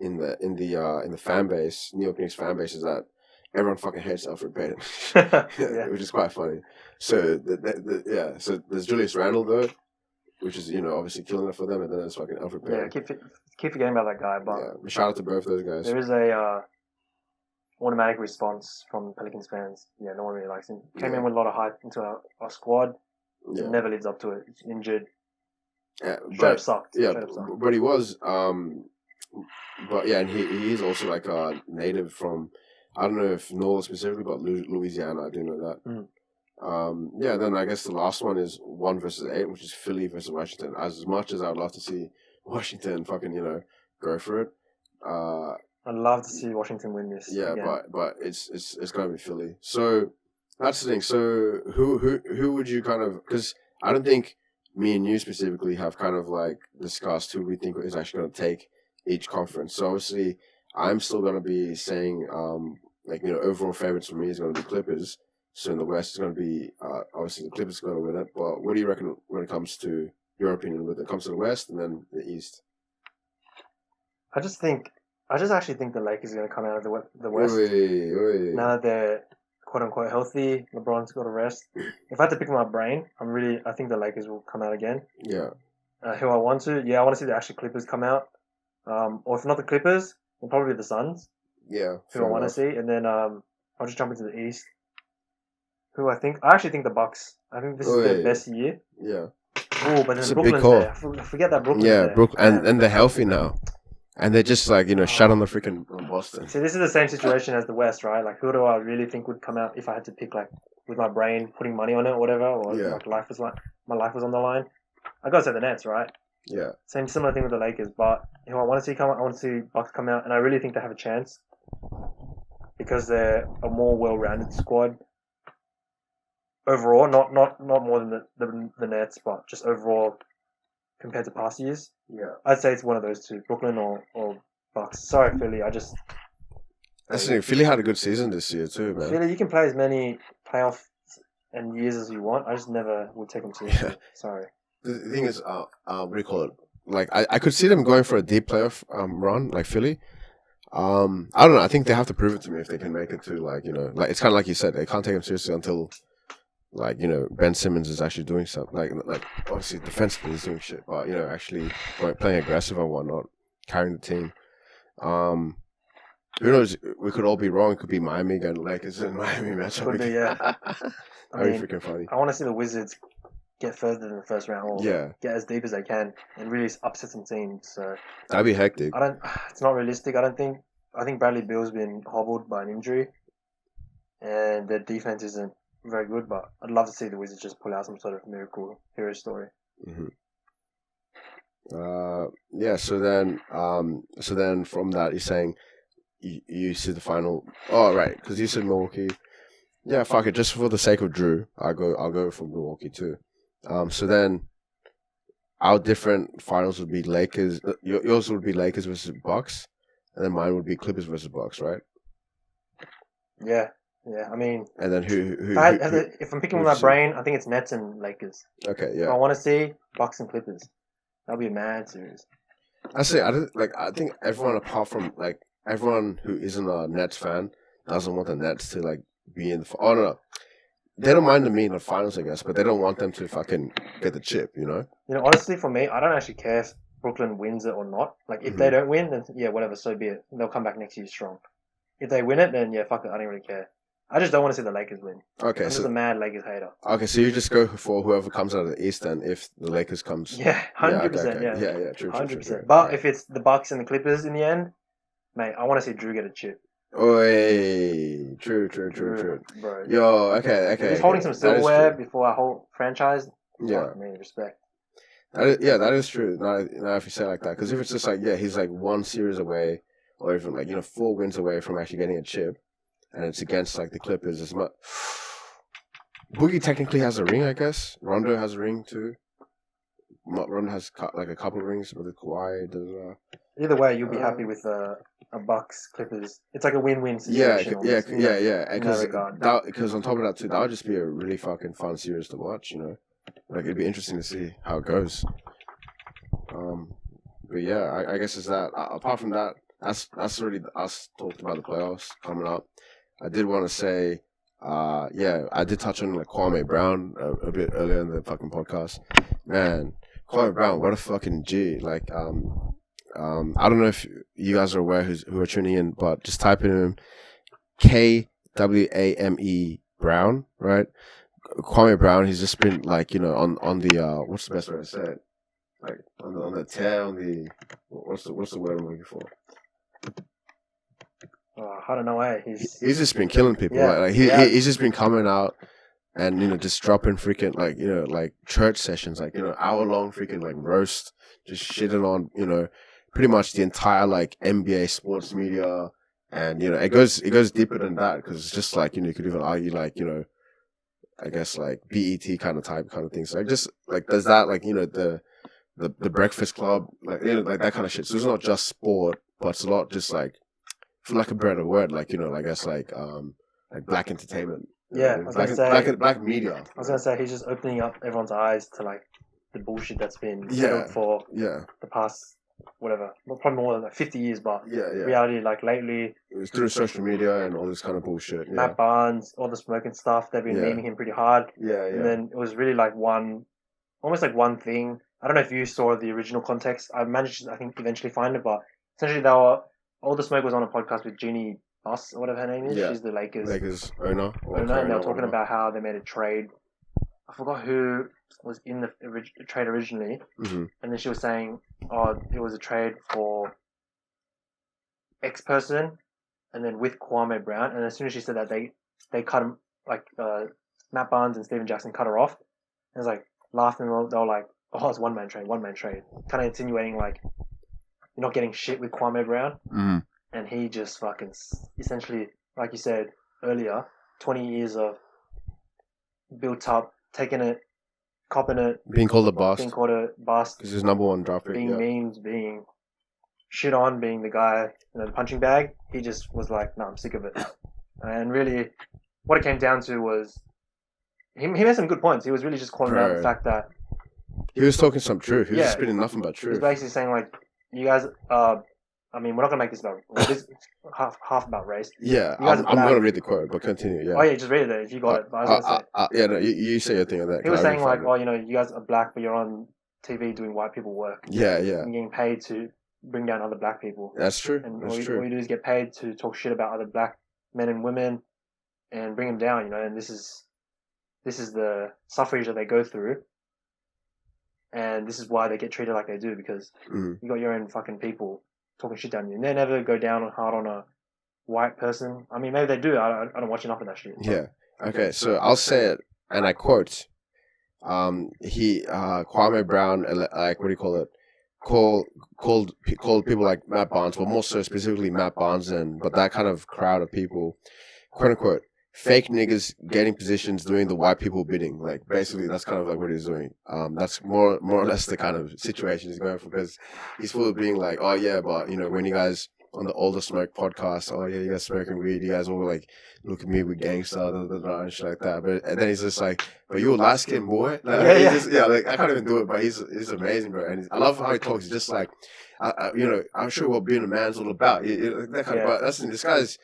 [SPEAKER 2] in the fan base, New York Knicks fan base, is that everyone fucking hates Alfred Payton, which is quite funny. So so there's Julius Randle though, which is obviously killing it for them, and then there's fucking Alfred Payton.
[SPEAKER 3] Yeah, keep forgetting about that guy, but
[SPEAKER 2] shout out to both those guys.
[SPEAKER 3] There is a automatic response from Pelicans fans. Yeah, no one really likes him. Came in with a lot of hype into our squad. Yeah. Never lives up to it. It's injured.
[SPEAKER 2] Yeah,
[SPEAKER 3] but sucked.
[SPEAKER 2] Yeah, but he was. But yeah, and he is also like a native from. I don't know if Nola specifically, but Louisiana. I do know that. Yeah. Then I guess the last one is 1 versus 8, which is Philly versus Washington. As much as I would love to see Washington fucking go for it.
[SPEAKER 3] I'd love to see Washington win this.
[SPEAKER 2] Yeah, again. but it's gonna be Philly. So. That's the thing. So who would you kind of, because I don't think me and you specifically have kind of like discussed who we think is actually going to take each conference. So obviously I'm still going to be saying overall favorites for me is going to be Clippers. So in the West it's going to be obviously the Clippers are going to win it. But what do you reckon when it comes to your opinion when it comes to the West and then the East?
[SPEAKER 3] I just actually think the Lakers are going to come out of the West. Now that they're quote unquote healthy, LeBron's got a rest. If I had to pick my brain, I think the Lakers will come out again.
[SPEAKER 2] Yeah.
[SPEAKER 3] Who I want to see the actual Clippers come out. Or if not the Clippers, then probably the Suns.
[SPEAKER 2] Yeah.
[SPEAKER 3] Who I want to see. And then I'll just jump into the East. I actually think the Bucks. I think this is their best year.
[SPEAKER 2] Yeah.
[SPEAKER 3] Oh, but then Brooklyn's there. I forget that Brooklyn's there.
[SPEAKER 2] Yeah, Brooklyn, and they're healthy now. And they're just like, shut on the freaking Boston.
[SPEAKER 3] See, this is the same situation as the West, right? Like, who do I really think would come out if I had to pick, like, with my brain, putting money on it or whatever, or like my life was on the line? I gotta say the Nets, right?
[SPEAKER 2] Yeah.
[SPEAKER 3] Similar thing with the Lakers, but who I want to see come out, I want to see Bucks come out, and I really think they have a chance because they're a more well-rounded squad overall. Not more than the Nets, but just overall. Compared to past years, I'd say it's one of those two, Brooklyn or Bucks. Sorry, Philly.
[SPEAKER 2] That's the thing. Philly had a good season this year too, man.
[SPEAKER 3] Philly, you can play as many playoffs and years as you want. I just never would take them seriously. Yeah. Sorry.
[SPEAKER 2] The thing is, what do you call it? Like, I could see them going for a deep playoff run, like Philly. I don't know. I think they have to prove it to me if they can make it to like it's kind of like you said. They can't take them seriously until. Like, Ben Simmons is actually doing something. Like obviously defensively he's doing shit, but actually playing aggressive and whatnot, carrying the team. Who knows? We could all be wrong. It could be Miami again, Lakers and Miami matchup.
[SPEAKER 3] Could be, yeah.
[SPEAKER 2] That'd be freaking funny.
[SPEAKER 3] I want to see the Wizards get further than the first round, or get as deep as they can, and really upset some teams. So
[SPEAKER 2] that'd be hectic.
[SPEAKER 3] It's not realistic. I think Bradley Beal's been hobbled by an injury, and their defense isn't very good, but I'd love to see the Wizards just pull out some sort of miracle hero story.
[SPEAKER 2] Mm-hmm. So then from that, you're saying you see the final. Oh, right, because you said Milwaukee. Yeah, fuck it. Just for the sake of Jrue, I'll go for Milwaukee too. So then our different finals would be Lakers. Yours would be Lakers versus Bucks, and then mine would be Clippers versus Bucks, right?
[SPEAKER 3] Yeah. Yeah, I mean...
[SPEAKER 2] And then who
[SPEAKER 3] if I'm picking with my brain, I think it's Nets and Lakers.
[SPEAKER 2] Okay, yeah.
[SPEAKER 3] If I want to see Bucks and Clippers. That'll be a mad series.
[SPEAKER 2] I think everyone apart from, everyone who isn't a Nets fan doesn't want the Nets to, be in the... Oh, no. they don't mind them being in the finals, I guess, but they don't want them to fucking get the chip, you know?
[SPEAKER 3] You know, honestly, for me, I don't actually care if Brooklyn wins it or not. Like, if they don't win, then yeah, whatever, so be it. They'll come back next year strong. If they win it, then yeah, fuck it, I don't really care. I just don't want to see the Lakers win.
[SPEAKER 2] Okay,
[SPEAKER 3] I'm just a mad Lakers hater.
[SPEAKER 2] Okay, so you just go for whoever comes out of the East then, if the Lakers comes.
[SPEAKER 3] Yeah, 100%.
[SPEAKER 2] Yeah, true.
[SPEAKER 3] 100%. But if it's the Bucks and the Clippers in the end, mate, I want to see Jrue get a chip.
[SPEAKER 2] Oi, true.
[SPEAKER 3] Bro.
[SPEAKER 2] Yo, okay.
[SPEAKER 3] He's holding some silverware before our whole franchise.
[SPEAKER 2] Yeah.
[SPEAKER 3] Fuck me, respect.
[SPEAKER 2] That is true. Now if you say it like that, because if it's just like, yeah, he's like one series away, or even like 4 wins away from actually getting a chip, and it's against like the Clippers, as much. Boogie technically has a ring, I guess. Rondo has a ring too. Rondo has like a couple of rings with the Kawhi.
[SPEAKER 3] Either way, you'll be happy with a Bucks Clippers. It's like a win-win situation.
[SPEAKER 2] Yeah. Because on top of that too, that would just be a really fucking fun series to watch. You know, like it'd be interesting to see how it goes. But yeah, I guess it's that. Apart from that, that's already us talked about the playoffs coming up. I did want to say, I did touch on like Kwame Brown a bit earlier in the fucking podcast. Man, Kwame Brown, what a fucking G! Like, I don't know if you guys are aware who are tuning in, but just type in Kwame Brown, right? Kwame Brown. He's just been like on the what's the best way to say it? Like on the tear, on the what's the word I'm looking for?
[SPEAKER 3] I don't know why
[SPEAKER 2] he's just been killing people. Yeah, he's just been coming out and just dropping freaking like church sessions, like hour long freaking like roast, just shitting on pretty much the entire like NBA sports media, and it goes deeper than that, because it's just like you could even argue like I guess like BET kind of things. So, like just like there's that like the Breakfast Club, like like that kind of shit. So it's not just sport, but it's a lot just like, for lack of a better word, like I guess like black entertainment.
[SPEAKER 3] Yeah, I was gonna say
[SPEAKER 2] black media.
[SPEAKER 3] I was gonna say he's just opening up everyone's eyes to like the bullshit that's been settled for the past whatever, probably more than like 50 years, but reality like lately
[SPEAKER 2] it was through social media and all this kind of bullshit.
[SPEAKER 3] Matt Barnes, all the smoking stuff, they've been memeing him pretty hard. And then it was really like almost like one thing. I don't know if you saw the original context. I managed to, I think, eventually find it, but essentially all the smoke was on a podcast with Jeannie Buss, or whatever her name is. She's the Lakers
[SPEAKER 2] owner,
[SPEAKER 3] and they were talking about how they made a trade. I forgot who was in the trade originally, and then she was saying, it was a trade for X person, and then with Kwame Brown. And as soon as she said that, they cut him, like Matt Barnes and Steven Jackson cut her off. And it was like laughed, and they were like, "Oh, it's one man trade," kind of insinuating like you're not getting shit with Kwame Brown. And he just fucking essentially, like you said earlier, 20 years of built up, taking it, copping it,
[SPEAKER 2] being called a bust,
[SPEAKER 3] because
[SPEAKER 2] his number one draft pick,
[SPEAKER 3] being memes, being shit on, being the guy in the punching bag. He just was like, "No, I'm sick of it." And really, what it came down to was he made some good points. He was really just calling out the fact that
[SPEAKER 2] he was talking some truth. He was just spitting nothing but truth.
[SPEAKER 3] He was basically saying like, "You guys, I mean, we're not gonna make this about half about race."
[SPEAKER 2] Yeah, I'm gonna read the quote, but continue. Yeah.
[SPEAKER 3] Oh yeah, just read it if you got it. But I was gonna say,
[SPEAKER 2] no, you say your thing on that.
[SPEAKER 3] He was saying like, you guys are black, but you're on TV doing white people work.
[SPEAKER 2] Yeah.
[SPEAKER 3] And getting paid to bring down other black people.
[SPEAKER 2] That's true.
[SPEAKER 3] And all you do is get paid to talk shit about other black men and women and bring them down. And this is the suffrage that they go through. And this is why they get treated like they do, because you got your own fucking people talking shit down you. And they never go down hard on a white person. I mean, maybe they do. I don't watch enough of that shit.
[SPEAKER 2] Yeah. Okay, so I'll say it, and I quote. Kwame Brown, like, what do you call it? Called people like Matt Barnes, but more so specifically Matt Barnes, but that kind of crowd of people, quote unquote, fake niggas getting positions doing the white people bidding. Like, basically, that's kind of like what he's doing. That's more or less the kind of situation he's going for, because he's full of being like, "Oh yeah, but when you guys on the Older Smoke podcast, oh yeah, you guys smoking weed, you guys all like look at me with gangsta, and shit like that." And then he's just like, "But you a light skinned boy?" Like, like I can't even do it, but he's amazing, bro. And I love how he talks. He's just like, I'm sure what being a man's all about. That kind of. But this guy's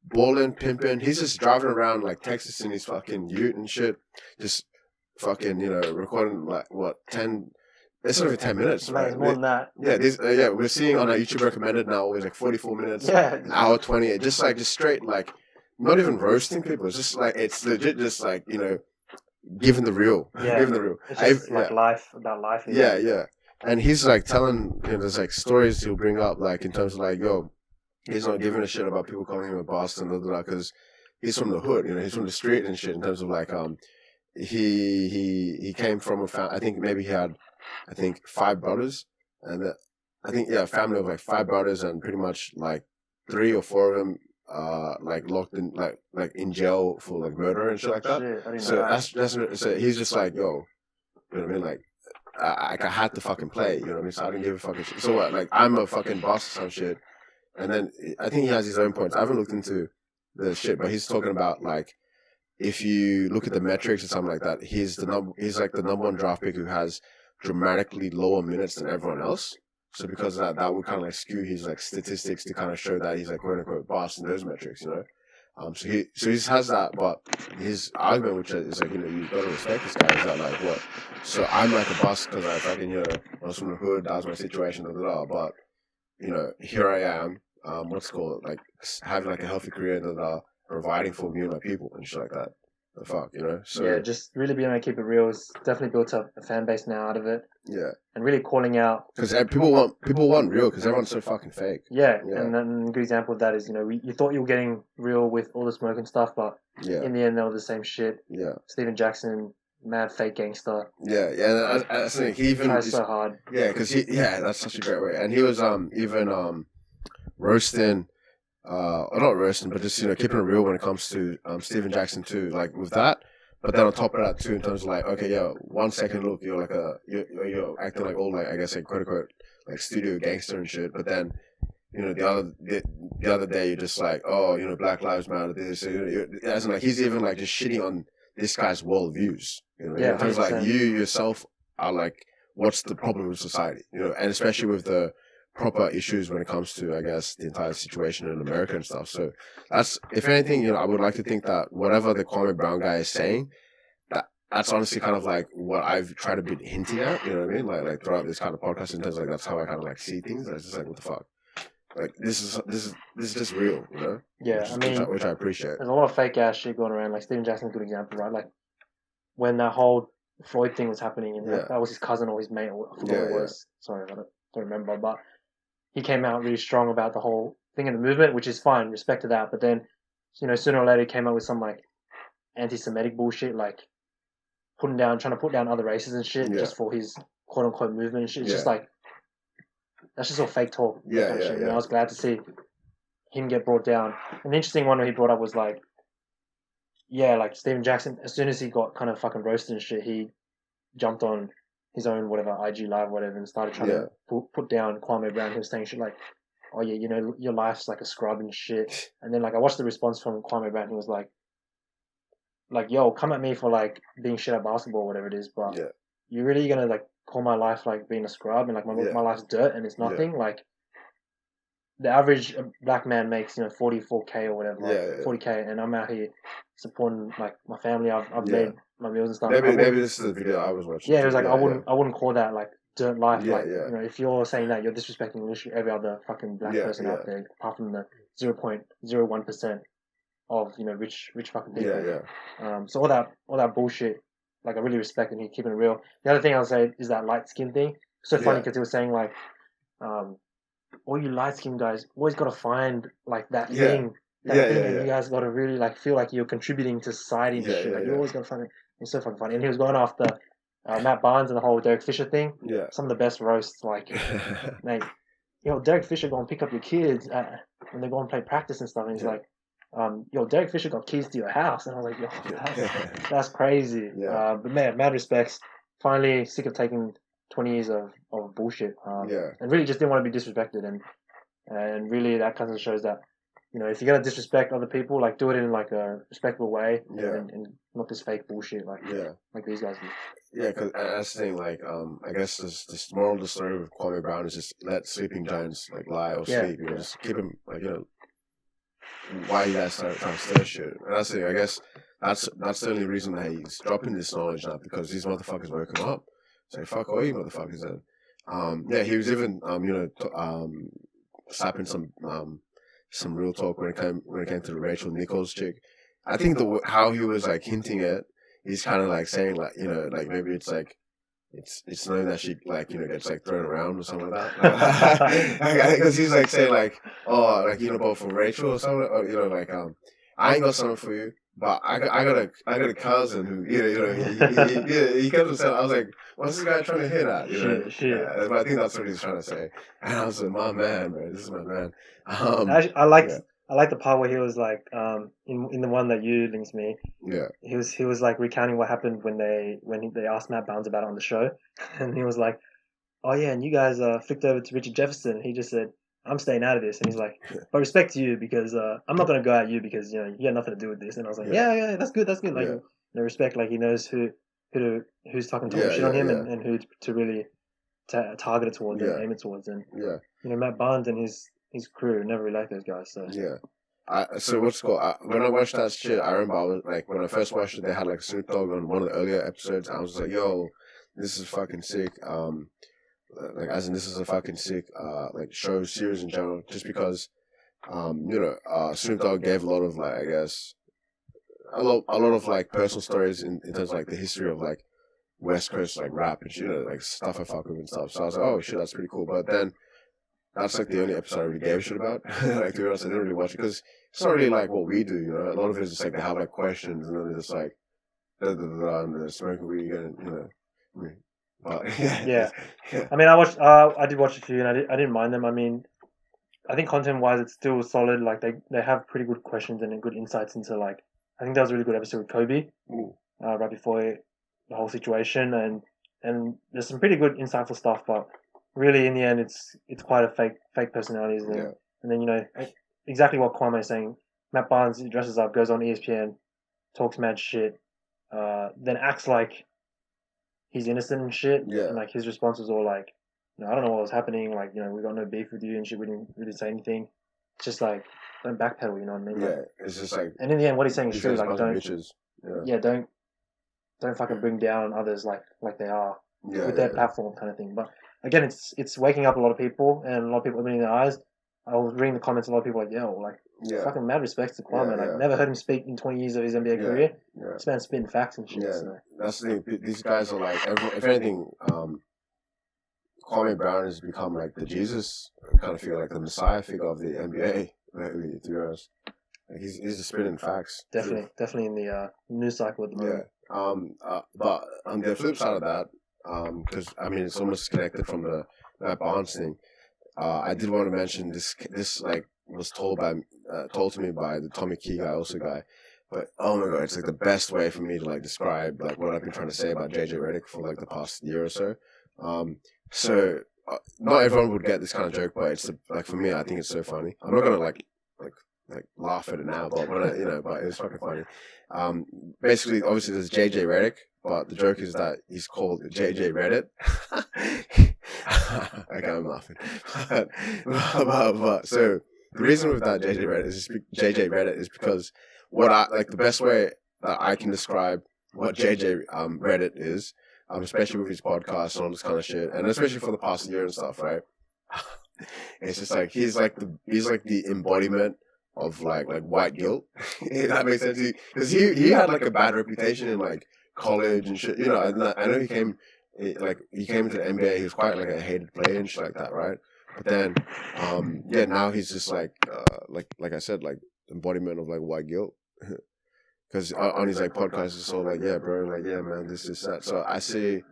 [SPEAKER 2] balling, pimping. He's just driving around like Texas in his fucking ute and shit. Just fucking, recording like what 10. It's not even 10 minutes, right?
[SPEAKER 3] It's more than that.
[SPEAKER 2] Yeah, we're seeing on our YouTube recommended now always like 44 minutes, an hour 20, just straight like not even roasting people. It's just like it's legit, just like giving the real, giving the real.
[SPEAKER 3] It's just life about life.
[SPEAKER 2] Yeah. And he's like telling, there's like stories he'll bring up, like in terms of like, he's not giving a shit about people calling him a bastard, because he's from the hood, he's from the street and shit. In terms of like, he came from a family. I think maybe he had, 5 brothers, and a family of like 5 brothers, and pretty much like 3 or 4 of them like locked in like in jail for like murder and shit like that. So he's just like, you know what I mean, like I had to fucking play, you know what I mean, so I didn't give a fucking shit. So what, like I'm a fucking boss or some shit. And then I think he has his own points. I haven't looked into the shit, but he's talking about like if you look at the metrics or something like that, he's like the number 1 draft pick who has dramatically lower minutes than everyone else. So because of that would kind of like skew his like statistics to kind of show that he's like quote unquote boss in those metrics, So he has that, but his argument, which is like, you gotta respect this guy, is that like what? So I'm like a boss because I fucking I was from the hood, that was my situation, but here I am, what's it called, like having like a healthy career, providing for me and my people and shit like that. The fuck, So
[SPEAKER 3] yeah, just really being able to keep it real. It's definitely built up a fan base now out of it.
[SPEAKER 2] Yeah,
[SPEAKER 3] and really calling out
[SPEAKER 2] because people want real because everyone's so fucking fake.
[SPEAKER 3] Yeah, and then a good example of that is you thought you were getting real with all the smoke and stuff, but in the end they were the same shit.
[SPEAKER 2] Yeah,
[SPEAKER 3] Steven Jackson, mad fake gangster.
[SPEAKER 2] Yeah. I think he even
[SPEAKER 3] tries so hard.
[SPEAKER 2] Yeah, because that's such a great way, and he was even roasting. Or not roasting, but just keeping it real when it comes to Steven Jackson too, like with that. But then on top of that too, in terms of like, okay, 1 second look, you're like you're acting like all like I guess like quote unquote like studio gangster and shit. But then the other day you're just like, Black Lives Matter. This, as in like he's even like just shitting on this guy's worldviews. In terms of like you yourself are like, what's the problem with society? And especially with the proper issues when it comes to, I guess, the entire situation in America and stuff. So that's, if anything, I would like to think that whatever the Kwame Brown guy is saying, that's honestly kind of like what I've tried to be hinting at, you know what I mean? Like throughout this kind of podcast, in terms of like that's how I kind of like see things. It's just like, what the fuck? Like this is just real,
[SPEAKER 3] Yeah,
[SPEAKER 2] which I appreciate.
[SPEAKER 3] There's a lot of fake ass shit going around. Like Steven Jackson's a good example, right? Like when that whole Floyd thing was happening, and that was his cousin or his mate, or I forgot what it was. Sorry, I don't remember, but he came out really strong about the whole thing in the movement, which is fine, respect to that. But then, sooner or later he came out with some like anti-Semitic bullshit, like trying to put down other races and shit, just for his quote unquote movement and shit. It's just like, that's just all fake talk. And I was glad to see him get brought down. An interesting one where he brought up was like, like Steven Jackson, as soon as he got kind of fucking roasted and shit, he jumped on his own IG live, whatever, and started trying to put down Kwame Brown. He was saying shit like, oh yeah, your life's like a scrub and shit. And then like I watched the response from Kwame Brown. He was like, yo, come at me for like being shit at basketball or whatever it is, but you really gonna like call my life like being a scrub and like my life's dirt and it's nothing? Like the average black man makes 44K or whatever, 40K, and I'm out here supporting like my family. I've made my meals and stuff.
[SPEAKER 2] Maybe this is the video I was watching.
[SPEAKER 3] Yeah, it was like I wouldn't call that like dirt life. If you're saying that, you're disrespecting literally every other fucking black person out there, apart from the 0.01% of rich fucking people. So all that bullshit, like I really respect and he's keeping it real. The other thing I'll say is that light skin thing. So funny because he was saying like, all you light skinned guys always got to find like that thing. You guys got to really like feel like you're contributing to society and shit. Like you always got to find it. It's so fucking funny. And he was going after Matt Barnes and the whole Derek Fisher thing. Yeah. Some of the best roasts, like, mate, Derek Fisher go and pick up your kids when they go and play practice and stuff. And he's like, Derek Fisher got keys to your house. And I was like, that's crazy. Yeah. But man, mad respects. Finally sick of taking 20 years of bullshit. And really just didn't want to be disrespected. And really that kind of shows that, if you're going to disrespect other people, like do it in like a respectable way and not this fake bullshit like these guys do.
[SPEAKER 2] Yeah, because that's the thing, like, I guess this moral of the story with Kwame Brown is just let sleeping giants like lie or sleep, just keep him like, why you guys started trying to stir shit. And that's it. I guess that's the only reason that he's dropping this knowledge now, because these motherfuckers woke him up. So fuck all you motherfuckers then. Yeah, he was even slapping some real talk when it came to the Rachel Nichols chick. I think how he was like hinting at, he's kind of like saying like, you know, like maybe it's like it's known that she like, you know, gets like thrown around or something like that. Because he's like saying like, oh, like, you know, both for Rachel or something, or, you know, like I ain't got something for you, but I got a cousin who, he kept on saying, I was like, what's this guy trying to hit at? You know,
[SPEAKER 3] Shit.
[SPEAKER 2] Yeah, but I think that's what he's trying to say. And I was like, my man, this is my man.
[SPEAKER 3] Actually, I liked the part where he was like, in the one that you linked me.
[SPEAKER 2] Yeah.
[SPEAKER 3] He was like recounting what happened when they asked Matt Barnes about it on the show, and he was like, oh yeah, and you guys flicked over to Richard Jefferson. He just said, I'm staying out of this, and he's like, but respect to you, because I'm not gonna go at you because, you know, you got nothing to do with this. And I was like, yeah, that's good. Like, you know, respect, like he knows who's talking shit on him and who to really target it towards and aim it towards. And you know, Matt Barnes and his crew never really liked those guys. So
[SPEAKER 2] so what's cool? When I watched that shit, I remember I was like, when I first watched it, they had like Snoop Dogg on one of the earlier episodes. I was like, yo, this is fucking sick. Like, as in, this is a fucking sick like show series in general, just because you know, Snoop Dogg gave a lot of like, I guess a lot of like personal stories in terms of like the history of like West Coast like rap and shit, like stuff I fuck with and stuff. So I was like, oh shit, that's pretty cool. But then that's like the only episode I really gave a shit about. Like, to be honest, I didn't really watch it because it's not really like what we do, you know. A lot of it is just like they have like questions and then they're just like and they're smoking weed and, you know. But
[SPEAKER 3] yeah. I mean, I did watch a few and I didn't mind them. I mean, I think content wise it's still solid. Like they have pretty good questions and good insights into, like, I think that was a really good episode with Kobe, right before the whole situation, and there's some pretty good insightful stuff, but really in the end it's quite a fake personalities, and then, you know, exactly what Kwame is saying. Matt Barnes dresses up, goes on ESPN, talks mad shit, then acts like he's innocent and shit, and like his response was all like, you know, I don't know what was happening, like, you know, we got no beef with you and shit, we didn't say anything. It's just like, don't backpedal, you know what I mean?
[SPEAKER 2] Yeah, it's just like,
[SPEAKER 3] and in the end what he's saying is true, like, don't
[SPEAKER 2] bitches.
[SPEAKER 3] don't fucking bring down others like they are with their platform kind of thing. But again, it's waking up a lot of people, and a lot of people opening their eyes. I was reading the comments, a lot of people like, fucking mad respect to Kwame. Never heard him speak in 20 years of his NBA career. This man's spitting facts and shit. So.
[SPEAKER 2] That's the thing. These guys are like, if anything, Kwame Brown has become like the Jesus, I kind of feel like the Messiah figure of the NBA. Lately, to be honest, like he's just spitting facts.
[SPEAKER 3] Definitely in the news cycle at the moment.
[SPEAKER 2] But on the flip side of that, because I mean it's almost connected from that Barnes thing. I did want to mention this like was told to me by the Tommy Key guy. But oh my god, it's like the best way for me to like describe like what I've been trying to say about JJ Redick for like the past year or so. So not everyone would get this kind of joke, but it's like for me, I think it's so funny. I'm not gonna like laugh at it now, but but it's fucking funny. Basically, obviously, there's JJ Redick, but the joke is that he's called JJ Reddit. Okay, I'm laughing. But so the reason with that JJ Reddit is because what I like, the best way that I can describe what JJ Reddit is, especially with his podcast and all this kind of shit, and especially for the past year and stuff, right? It's just like he's like the embodiment of like white guilt. If that makes sense, because he had like a bad reputation in like college and shit, you know. And I know he came into the NBA. He was quite like a hated player and shit like that, right? But then, now he's just like I said, like embodiment of like white guilt. Because on his like podcast, it's all like, yeah, bro, like, yeah, man, this is that. So I see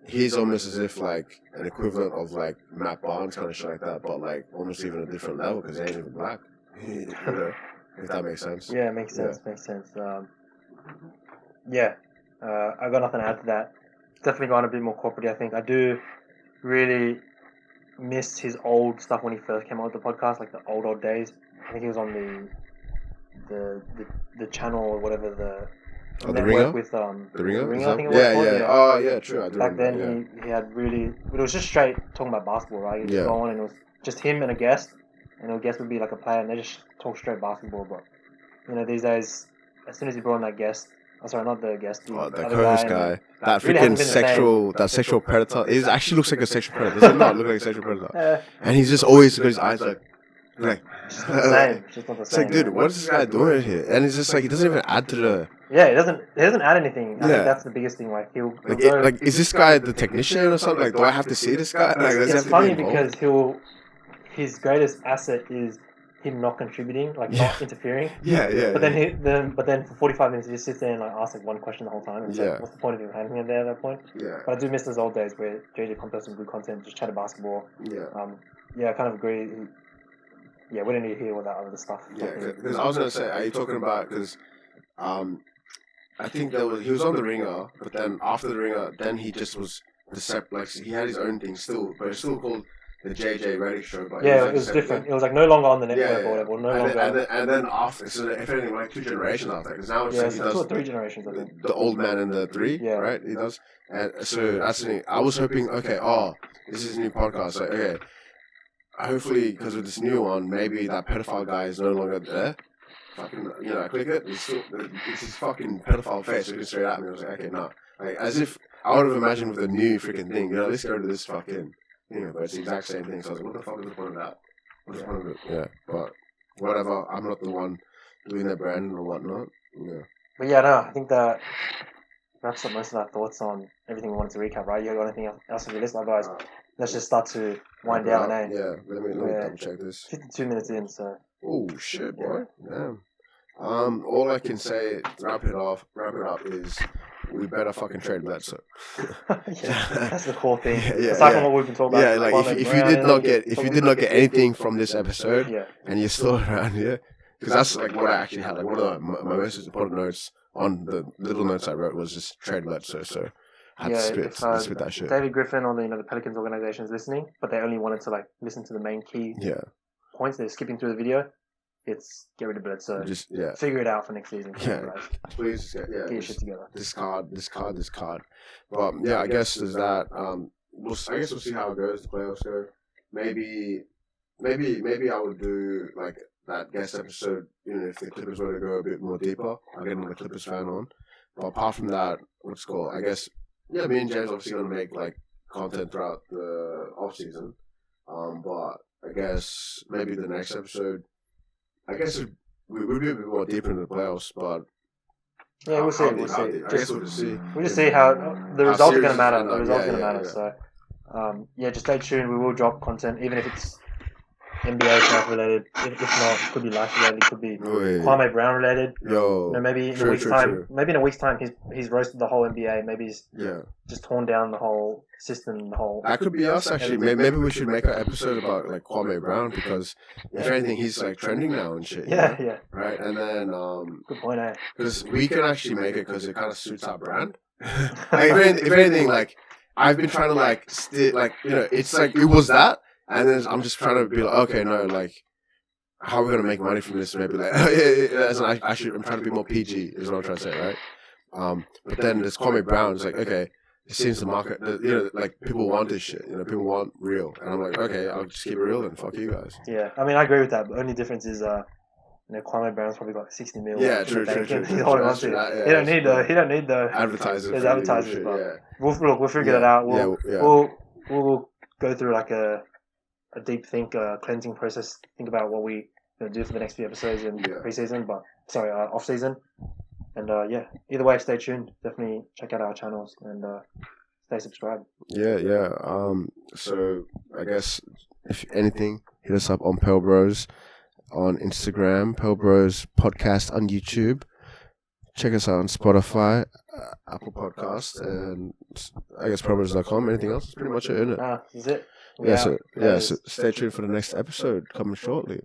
[SPEAKER 2] he's almost as if like an equivalent of like Matt Barnes kind of shit like that, but like almost even a different level because he ain't even black. You know, if that makes sense.
[SPEAKER 3] Yeah, it makes sense. Makes sense. I got nothing to add to that. Definitely gone a bit more corporate. I think I do really miss his old stuff when he first came out with the podcast, like the old days. I think he was on the channel or whatever, the network
[SPEAKER 2] Ringer?
[SPEAKER 3] with
[SPEAKER 2] The Ringer?
[SPEAKER 3] I think it was called.
[SPEAKER 2] Oh yeah, true. I do
[SPEAKER 3] Back
[SPEAKER 2] remember,
[SPEAKER 3] then he had really, it was just straight talking about basketball, right? He was going and it was just him and a guest, and our guest would be like a player, and they just talk straight basketball. But you know, these days, as soon as you brought in that guest, sorry, not the guest, the
[SPEAKER 2] the
[SPEAKER 3] other
[SPEAKER 2] co-host guy, that
[SPEAKER 3] really
[SPEAKER 2] freaking sexual predator. It actually looks like a sexual predator. Does it not look like a sexual predator? And he's just always got his eyes like.
[SPEAKER 3] It's just not the same. It's just not the same.
[SPEAKER 2] It's like, dude, what is this guy doing here? And it's just like he doesn't even add to the.
[SPEAKER 3] Yeah, he doesn't add anything. I think that's the biggest thing. Like he'll
[SPEAKER 2] is this guy the technician or something? Like, do I have to see this guy? Like,
[SPEAKER 3] it's funny because his greatest asset is him not contributing, like not interfering.
[SPEAKER 2] Yeah.
[SPEAKER 3] But then for 45 minutes he just sits there and like asks like one question the whole time. And so what's the point of him having him there at that point?
[SPEAKER 2] Yeah.
[SPEAKER 3] But I do miss those old days where JJ pumped out some good content, just chatted basketball.
[SPEAKER 2] Yeah.
[SPEAKER 3] I kind of agree. We didn't need to hear all that other stuff.
[SPEAKER 2] Yeah, because I was gonna say, are you talking about because, I think he was on the Ringer, but then after the Ringer, then he just was he had his own thing still, but it's still called the JJ Redick Show. But
[SPEAKER 3] it was different. It was like no longer on the network or whatever.
[SPEAKER 2] And then after, so if anything, like 2 generations after, because now it's like he does
[SPEAKER 3] 3 generations. I think
[SPEAKER 2] the old man and the 3, right? He does, and so that's the thing. I was hoping, this is a new podcast. Like, okay, hopefully, because with this new one, maybe that pedophile guy is no longer there. Fucking, I click it. It's his fucking pedophile face looking straight at me. I was like, okay, no. Like, as if I would have imagined with a new freaking thing. Let's go to this fucking thing, but it's the exact same thing. So I was like, what the fuck is the point of that? What's the point of it? Yeah, but whatever. I'm not the one doing their brand or whatnot. Yeah.
[SPEAKER 3] But I think that wraps up most of our thoughts on everything we wanted to recap. Right? You got anything else on your list? Otherwise, let's just start to wind down.
[SPEAKER 2] Yeah. Let me double check this.
[SPEAKER 3] 52 minutes in, so.
[SPEAKER 2] Oh shit, boy! Damn. All I can say, wrap it up is we better fucking trade Bledsoe.
[SPEAKER 3] That's the core thing. Aside from what we've been talking about.
[SPEAKER 2] Yeah, like if you did not get anything from this episode, and you're still around here, because that's like what I actually had. Like one of my most important notes on the little notes I wrote was just trade Bledsoe. So I had to spit that shit.
[SPEAKER 3] David Griffin on the Pelicans organization is listening, but they only wanted to like listen to the main key points. They're skipping through the video. It's get rid of Bledsoe. Just figure it out for next season.
[SPEAKER 2] Please
[SPEAKER 3] get your shit together.
[SPEAKER 2] Discard. But I guess there's that. We'll see how it goes. The playoffs go. Maybe I would do like that guest episode. If the Clippers were to go a bit more deeper, I'll get another Clippers fan on. But apart from that, what's called? I guess me and James obviously gonna make like content throughout the off season. But I guess maybe the next episode. I guess we would be a bit more deeper into the playoffs, but
[SPEAKER 3] we'll see.
[SPEAKER 2] I guess we'll just see.
[SPEAKER 3] We'll just see how the results are going to matter. The results are going to matter. So, just stay tuned. We will drop content, even if it's NBA draft related. If not, it could be life related. It could be Kwame Brown related. Maybe in a week's time. Maybe in a week's time, he's roasted the whole NBA. Maybe he's just torn down the whole system.
[SPEAKER 2] That could be us actually. Maybe we should make an episode about like Kwame Brown because if anything, he's like trending now and shit.
[SPEAKER 3] Yeah.
[SPEAKER 2] Right, and then
[SPEAKER 3] good point,
[SPEAKER 2] because we can actually make it because it kind of suits our brand. Like, if anything, like I've been trying to it's like it was that. And then I'm just trying to be like, okay, no, like, how are we going to make money from this? Maybe like, I'm trying to be more PG, is what I'm trying to say, right? But then there's Kwame Brown. It's like, okay, it seems the market, like, people want this shit. People want real. And I'm like, okay, I'll just keep it real then. Fuck you guys.
[SPEAKER 3] Yeah, I mean, I agree with that. The only difference is, Kwame Brown's probably got 60 mil.
[SPEAKER 2] Yeah, true.
[SPEAKER 3] He's holding on to it. He don't need the
[SPEAKER 2] advertisers.
[SPEAKER 3] There's advertisers. We'll figure that out. We'll go through like a deep cleansing process. Think about what we going to do for the next few episodes in preseason, off season. And either way, stay tuned. Definitely check out our channels and stay subscribed.
[SPEAKER 2] So I guess if anything, hit us up on Pelbros on Instagram, Pelbros Podcast on YouTube. Check us out on Spotify, Apple Podcast, and I guess pelbros.com. Anything else? That's pretty much it, isn't it?
[SPEAKER 3] That's it.
[SPEAKER 2] So stay tuned for the next episode coming shortly.